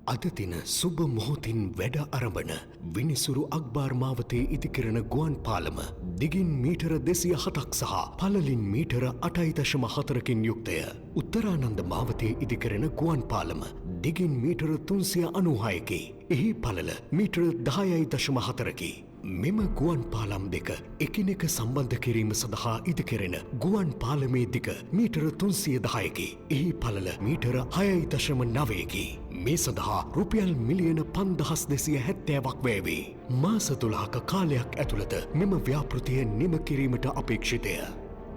අද දින සුබ මොහොතින් වැඩ අරඹන විනිසුරු අක්බාර් මාවතේ ඉදිකරන ගුවන් පාලම දිගින් මීටර 207ක් සහ පළලින් මීටර 8.4කින් යුක්තය. උත්තරානන්ද මාවතේ ඉදිකරන ගුවන් පාලම දිගින් මීටර 396කි. එහි පළල මීටර 10.4කි. මෙම ගුවන් පාලම් දෙක එකිනෙක සම්බන්ධ කිරීම සඳහා ඉදිකරන ගුවන් පාලමේ දිග මීටර 310කි. එහි පළල මීටර 6.9කි. මේ සඳහා රුපියල් මිලියන 5270ක් වැය වේ. මාස 12ක කාලයක් ඇතුළත මෙම ව්‍යාපෘතිය නිම කිරීමට අපේක්ෂිතය.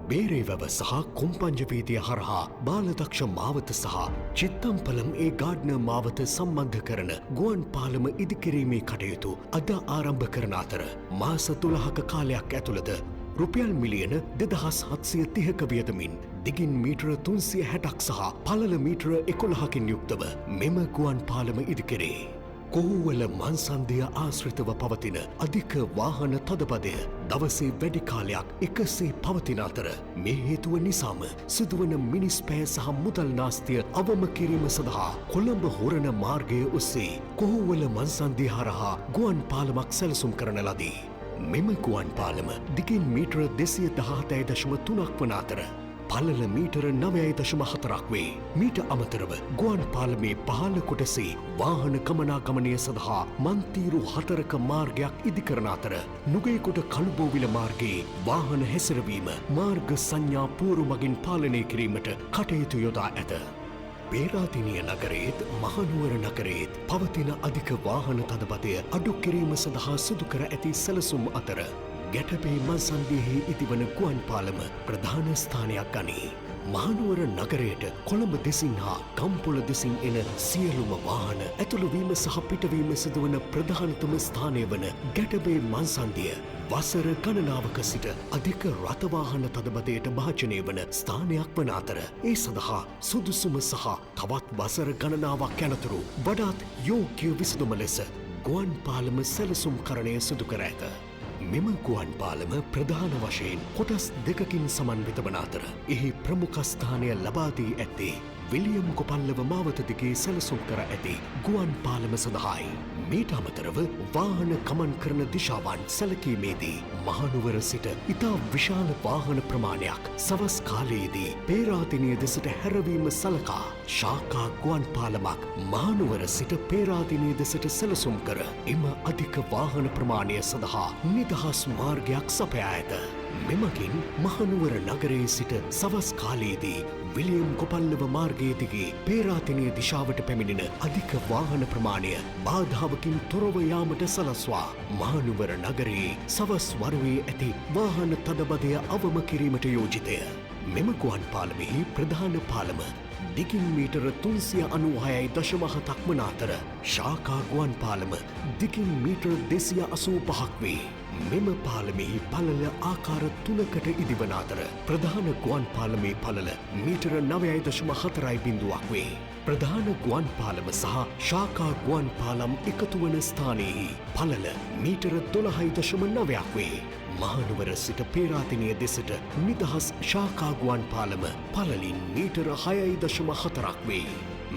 බේරේවැව සහ කොම්පඤ්ඤ වීදිය හරහා බාලදක්ෂ මාවත සහ චිත්තම්පලම් ඒ ගාඩ්නර් මාවත සම්බන්ධ කරන ගුවන් පාලම ඉදිකිරීමේ කටයුතු අද ආරම්භ කරන අතර මාස 12ක කාලයක් ඇතුළත රුපියල් මිලියන 2730ක වියදමින් දිගින් මීටර 360ක් සහ පළල මීටර 11කින් යුක්තව මෙම ගුවන් පාලම ඉදිකෙරේ. කොහුවල මන්සන්දිය ආශ්‍රිතව පවතින අධික වාහන තදබදය දවසේ වැඩි කාලයක් එකසේ පවතින අතර මේ හේතුව නිසාම සිදුවන මිනිස් පැය සහ මුදල් නාස්තිය අවම කිරීම සඳහා කොළඹ හොරණ මාර්ගය ඔස්සේ කොහුවල මන්සන්දිය හරහා ගුවන් පාලමක් සැලසුම් කරන ලදී. මෙම ගුවන් පාලම දිගින් මීටර 217.3ක් වන අතර පළල මීටර 9.4ක් වේ. මීට අමතරව ගුවන් පාලමේ පහළ කොටසේ වාහන ගමනාගමනය සඳහා මන්තීරු 4ක මාර්ගයක් ඉදිකරන අතර නුගේකොට කළුබෝවිල මාර්ගයේ වාහන හැසිරවීම මාර්ග සංඥා පූරු මගින් පාලනය කිරීමට කටයුතු යොදා ඇත. පේරාදෙණිය නගරයේත් මහනුවර නගරයේත් පවතින අධික වාහන තදබදය අඩු කිරීම සඳහා සිදු කර ඇති සැලසුම් අතර ගැටපේ මන්සන්දියෙහි ඉදිවන ගුවන් පාලම ප්‍රධාන ස්ථානයක් ගනී. මහනුවර නගරයට කොළඹ දෙසින් හා ගම්පොළ දෙසින් එන සියලුම වාහන ඇතුළුවීම සහ පිටවීම සිදුවන ප්‍රධානතම ස්ථානය වන ගැටබේ මන්සන්දිය වසර ගණනාවක සිට අධික රථවාහන තදබදයට භාජනය වන ස්ථානයක් වන අතර ඒ සඳහා සුදුසුම සහ තවත් වසර ගණනාවක් යනතුරු වඩාත් යෝග්‍ය විසඳුම ලෙස ගුවන් පාලම සැලසුම් කරණය සිදු කර ඇත. මෙම ගුවන් පාලම ප්‍රධාන වශයෙන් කොටස් දෙකකින් සමන්විත වන අතර එහි ප්‍රමුඛස්ථානය ලබා දී ඇත්තේ විලියම් කොපල්ලව මාවත දිගේ සැලසුම් කර ඇති ගුවන් පාලම සඳහායි. මීට අමතරව වාහන ගමන් කරන දිශාවන් සැලකීමේදී මහනුවර සිට ඉතා විශාල වාහන ප්‍රමාණයක් සවස් කාලයේදී පේරාදෙණිය දෙසට හැරවීම සලකා ශාකා ගුවන් පාලමක් මහනුවර සිට පේරාදෙණිය දෙසට සැලසුම් කර එම අධික වාහන ප්‍රමාණය සඳහා නිදහස් මාර්ගයක් සපයා ඇත. මෙමගින් මහනුවර නගරයේ සිට සවස් කාලයේදී විලියම් කොපල්ලව මාර්ගයේ දිගේ පේරාතනය දිශාවට පැමිණෙන අධික වාහන ප්‍රමාණය බාධාවකින් තොරව යාමට සලස්වා මහනුවර නගරයේ සවස් වරුවේ ඇති වාහන තදබදය අවම කිරීමට යෝජිතය. මෙම ගුවන් පාලමෙහි ප්‍රධාන පාලම දිගින් මීටර 396.7ක් වන අතර ශාකා ගුවන් පාලම දිගින් මීටර 285ක් වේ. මෙම පාලමෙහි පළල ආකාර 3කට ඉදිවන අතර ප්‍රධාන ගුවන් පාලමේ පළල මීටර 9.4 වේ. ප්‍රධාන ගුවන් පාලම සහ ශාකා ගුවන් පාලම් එකතු වන ස්ථානයෙහි පළල මීටර 12.9ක් වේ. මහනුවර සිට පේරාතිනය දෙසට නිදහස් ශාකා ගුවන් පාලම පළලින් මීටර 6.4ක් වේ.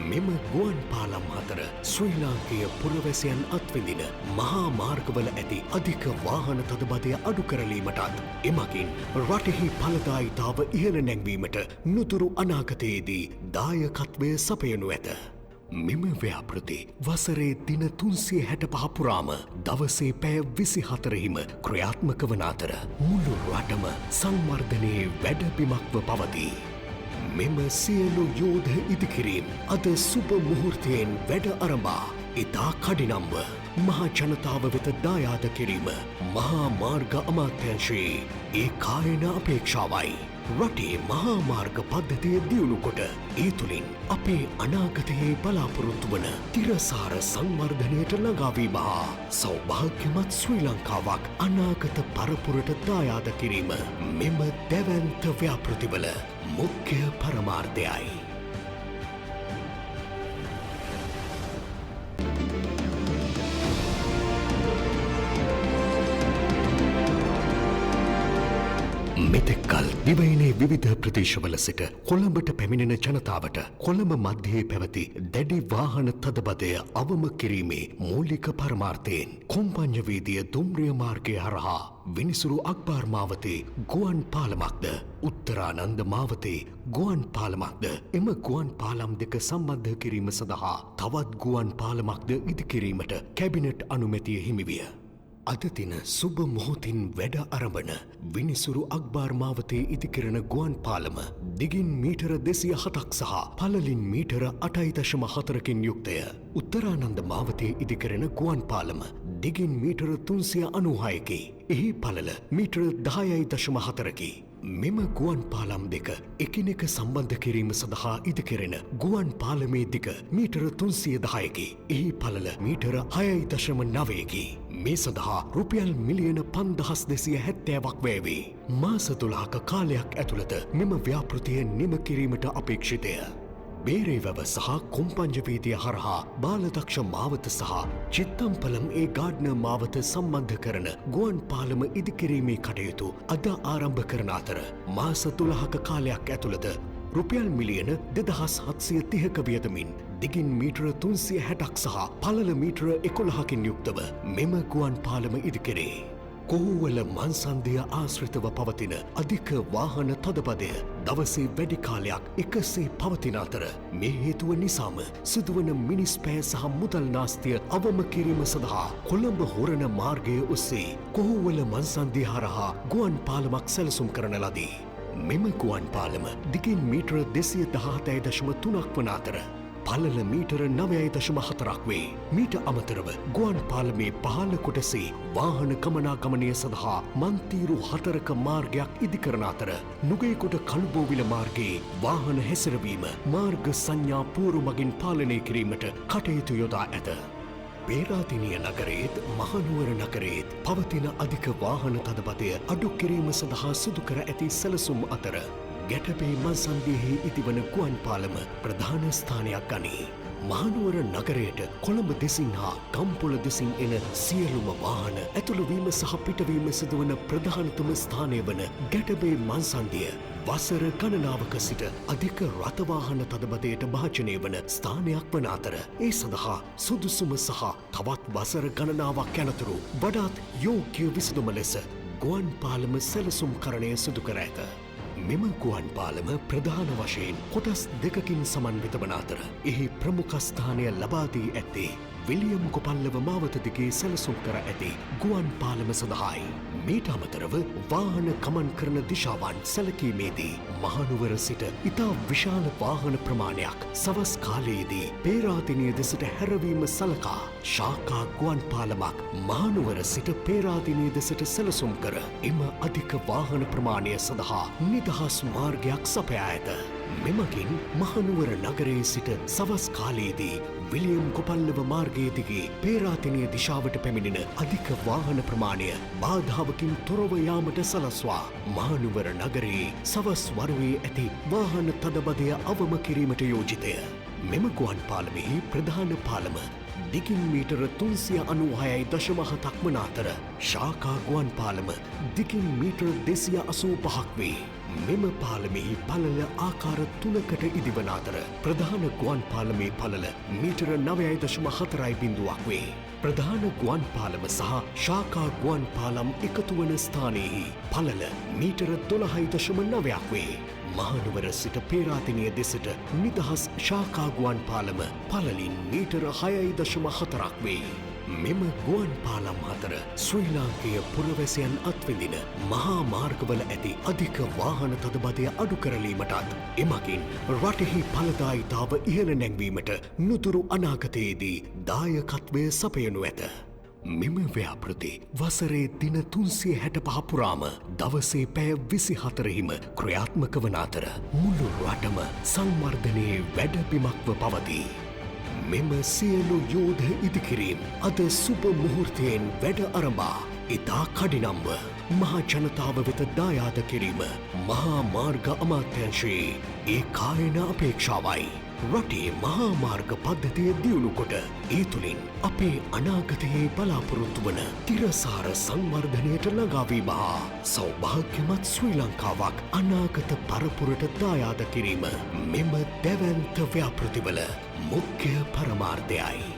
මෙම ගුවන් පාලම් අතර ශ්‍රී ලාංකේය පුරවැසියන් අත්විඳින මහා මාර්ගවල ඇති අධික වාහන තදබදය අඩු කරලීමටත් එමගින් රටෙහි ඵලදායිතාව ඉහළ නැංවීමට නුදුරු අනාගතයේදී දායකත්වය සපයනු ඇත. මෙම ව්‍යාපෘති වසරේ දින 365 පුරාම දවසේ පැය 24හිම ක්‍රියාත්මක වන අතර මුළු රටම සංවර්ධනයේ වැඩබිමක්ව පවතී. මෙම සියලු යෝධ ඉදිකිරීම් අද සුබ මුහුර්තයෙන් වැඩ අරඹා ඉතා කඩිනම්ව මහා ජනතාව වෙත දායාද කිරීම මහා මාර්ග අමාත්‍යංශයේ ඒ කායන අපේක්ෂාවයි. රටේ මහා මාර්ග පද්ධතිය දියුණු කොට ඒ තුළින් අපේ අනාගතයේ බලාපොරොත්තු වන තිරසාර සංවර්ධනයට ළඟාවීම හා සෞභාග්‍යමත් ශ්‍රී ලංකාවක් අනාගත පරපුරට දායාද කිරීම මෙම දැවැන්ත ව්‍යාපෘතිවල මුඛ්‍ය පරමාර්ථයයි. මෙතෙක්කල් දිවයිනේ විවිධ ප්‍රදේශවල සිට කොළඹට පැමිණෙන ජනතාවට කොළඹ මධ්‍යයේ පැවති දැඩි වාහන තදබදය අවම කිරීමේ මූලික පරමාර්ථයෙන් කොම්පඤ්ඤවීදිය දුම්රිය මාර්ගය හරහා විනිසුරු අක්බාර් මාවතේ ගුවන් පාලමක්ද උත්තරානන්ද මාවතේ ගුවන් පාලමක්ද එම ගුවන් පාලම් දෙක සම්බන්ධ කිරීම සඳහා තවත් ගුවන් පාලමක්ද ඉදිකිරීමට කැබිනට් අනුමැතිය හිමි විය. අද දින සුබ මොහොතින් වැඩ අරඹන විනිසුරු අක්බාර් මාවතේ ඉදිකරන ගුවන් පාලම දිගින් මීටර 207ක් සහ පළලින් මීටර 8.4කින් යුක්තය. උත්තරානන්ද මාවතේ ඉදිකරන ගුවන් පාලම දිගින් මීටර 396කි. එහි පළල මීටර 10.4කි. මෙම ගුවන් පාලම් දෙක එකිනෙක සම්බන්ධ කිරීම සඳහා ඉදිකරන ගුවන් පාලමේ දිග මීටර 310කි. එහි පළල මීටර 6.9කි. මේ සඳහා රුපියල් මිලියන 5270ක් වැය වේ. මාස 12ක කාලයක් ඇතුළත මෙම ව්‍යාපෘතිය නිම කිරීමට අපේක්ෂිතය. බේරේවැව සහ කොම්පඤ්ඤවීදිය හරහා බාලදක්ෂ මාවත සහ චිත්තම්පලම් ඒ ගාඩ්න මාවත සම්බන්ධ කරන ගුවන් පාලම ඉදිකිරීමේ කටයුතු අද ආරම්භ කරන අතර මාස 12ක කාලයක් ඇතුළත රුපියල් මිලියන 2730ක වියදමින් දිගින් මීටර 360ක් සහ පළල මීටර 11කින් යුක්තව මෙම ගුවන් පාලම ඉදිකෙරේ. කොහුවල මන්සන්දය ආශ්‍රිතව පවතින අධික වාහන තදබදය දවසේ වැඩි කාලයක් එකසේ පවතින අතර මේ හේතුව නිසාම සිදුවන මිනිස් පෑ සහ මුදල් නාස්තිය අවම කිරීම සඳහා කොළඹ හොරණ මාර්ගය ඔස්සේ කොහුවල මන්සන්දය හරහා ගුවන් පාලමක් සැලසුම් කරන ලදී. මෙම ගුවන් පාලම දිගින් මීටර 217.3ක් වන අතර පළල මීටර 9.4ක් වේ. මීට අමතරව ගුවන් පාලමේ පහළ කොටසේ වාහන ගමනාගමනය සඳහා මන්තීරු 4ක මාර්ගයක් ඉදිකරන අතර නුගේකොට කළුබෝවිල මාර්ගයේ වාහන හැසිරවීම මාර්ග සංඥා පූරු මගින් පාලනය කිරීමට කටයුතු යොදා ඇත. පේරාතිනිය නගරයේත් මහනුවර නගරයේත් පවතින අධික වාහන තදබදය අඩු කිරීම සඳහා සිදු කර ඇති සැලසුම් අතර ගැටපේ මන්සන්දියෙහි ඉතිවන ගුවන් පාලම ප්‍රධාන ස්ථානයක් ගනී. මහනුවර නගරයට කොළඹ දෙසින් හා ගම්පොළ දෙසින් එන සියලුම වාහන ඇතුළුවීම සහ පිටවීම සිදුවන ප්‍රධානතම ස්ථානය වන ගැටබේ මන්සන්දිය වසර ගණනාවක සිට අධික රථවාහන තදබදයට භාජනය වන ස්ථානයක් වන අතර ඒ සඳහා සුදුසුම සහ තවත් වසර ගණනාවක් යනතුරු වඩාත් යෝග්‍ය විසඳුම ලෙස ගුවන් පාලම සැලසුම්කරණය සිදු කර ඇත. මෙම ගුවන් පාලම ප්‍රධාන වශයෙන් කොටස් දෙකකින් සමන්විත වන අතර එහි ප්‍රමුඛස්ථානය ලබා දී ඇත්තේ විලියම් කොපල්ලව මාවත දිගේ සැලසුම් කර ඇති ගුවන් පාලම සඳහායි. මීට අමතරව වාහන ගමන් කරන දිශාවන් සැලකීමේදී මහනුවර සිට ඉතා විශාල වාහන ප්‍රමාණයක් සවස් කාලයේදී පේරාදෙණිය දෙසට හැරවීම සලකා ශාකා ගුවන් පාලමක් මහනුවර සිට පේරාදෙණිය දෙසට සැලසුම් කර එම අධික වාහන ප්‍රමාණය සඳහා නිදහස් මාර්ගයක් සපයා ඇත. මෙමගින් මහනුවර නගරයේ සිට සවස් කාලයේදී විලියම් කොපල්ලව මාර්ගයේ දිගේ පේරාදෙණිය දිශාවට පැමිණෙන අධික වාහන ප්‍රමාණය බාධාවකින් තොරව යාමට සලස්වා මහනුවර නගරයේ සවස් වරුවේ ඇති වාහන තදබදය අවම කිරීමට යෝජිතය. මෙම ගුවන් පාලමෙහි ප්‍රධාන පාලම දිගින් මීටර 396.7ක් වන අතර ශාකා ගුවන් පාලම දිගින් මීටර 285ක් වේ. මෙම පාලමෙහි පළල ආකාර 3කට ඉදිවන අතර ප්‍රධාන ගුවන් පාලමේ පළල මීටර 9.4 වේ. ප්‍රධාන ගුවන් පාලම සහ ශාකා ගුවන් පාලම් එකතු වන ස්ථානයෙහි පළල මීටර 12.9ක් වේ. මහනුවර සිට පේරාදෙණිය දෙසට නිදහස් ශාකා ගුවන් පාලම පළලින් මීටර 6.4ක් වේ. මෙම ගුවන් පාලම් අතර ශ්‍රී ලාංකේය පුරවැසියන් අත්විඳින මහා මාර්ගවල ඇති අධික වාහන තදබදය අඩු කරලීමටත් එමගින් රටෙහි ඵලදායිතාව ඉහළ නැංවීමට නුදුරු අනාගතයේදී දායකත්වය සපයනු ඇත. මෙම ව්‍යාපෘති වසරේ දින 365 පුරාම දවසේ පැය 24හිම ක්‍රියාත්මක වන අතර මුළු රටම සංවර්ධනයේ වැඩබිමක්ව පවතී. මෙම සියලු යෝධ ඉදිකිරීම් අද සුබ මුහුර්තයෙන් වැඩ අරඹා ඉතා කඩිනම්ව මහා ජනතාව වෙත දායාද කිරීම මහා මාර්ග අමාත්‍යංශයේ ඒ කායන අපේක්ෂාවයි. රටේ මහා මාර්ග පද්ධතිය දියුණු කොට ඒ තුළින් අපේ අනාගතයේ බලාපොරොත්තු වන තිරසාර සංවර්ධනයට ළඟාවීම හා සෞභාග්‍යමත් ශ්‍රී ලංකාවක් අනාගත පරපුරට දායාද කිරීම මෙම දැවැන්ත ව්‍යාපෘතිවල මුඛ්‍ය පරමාර්ථයයි.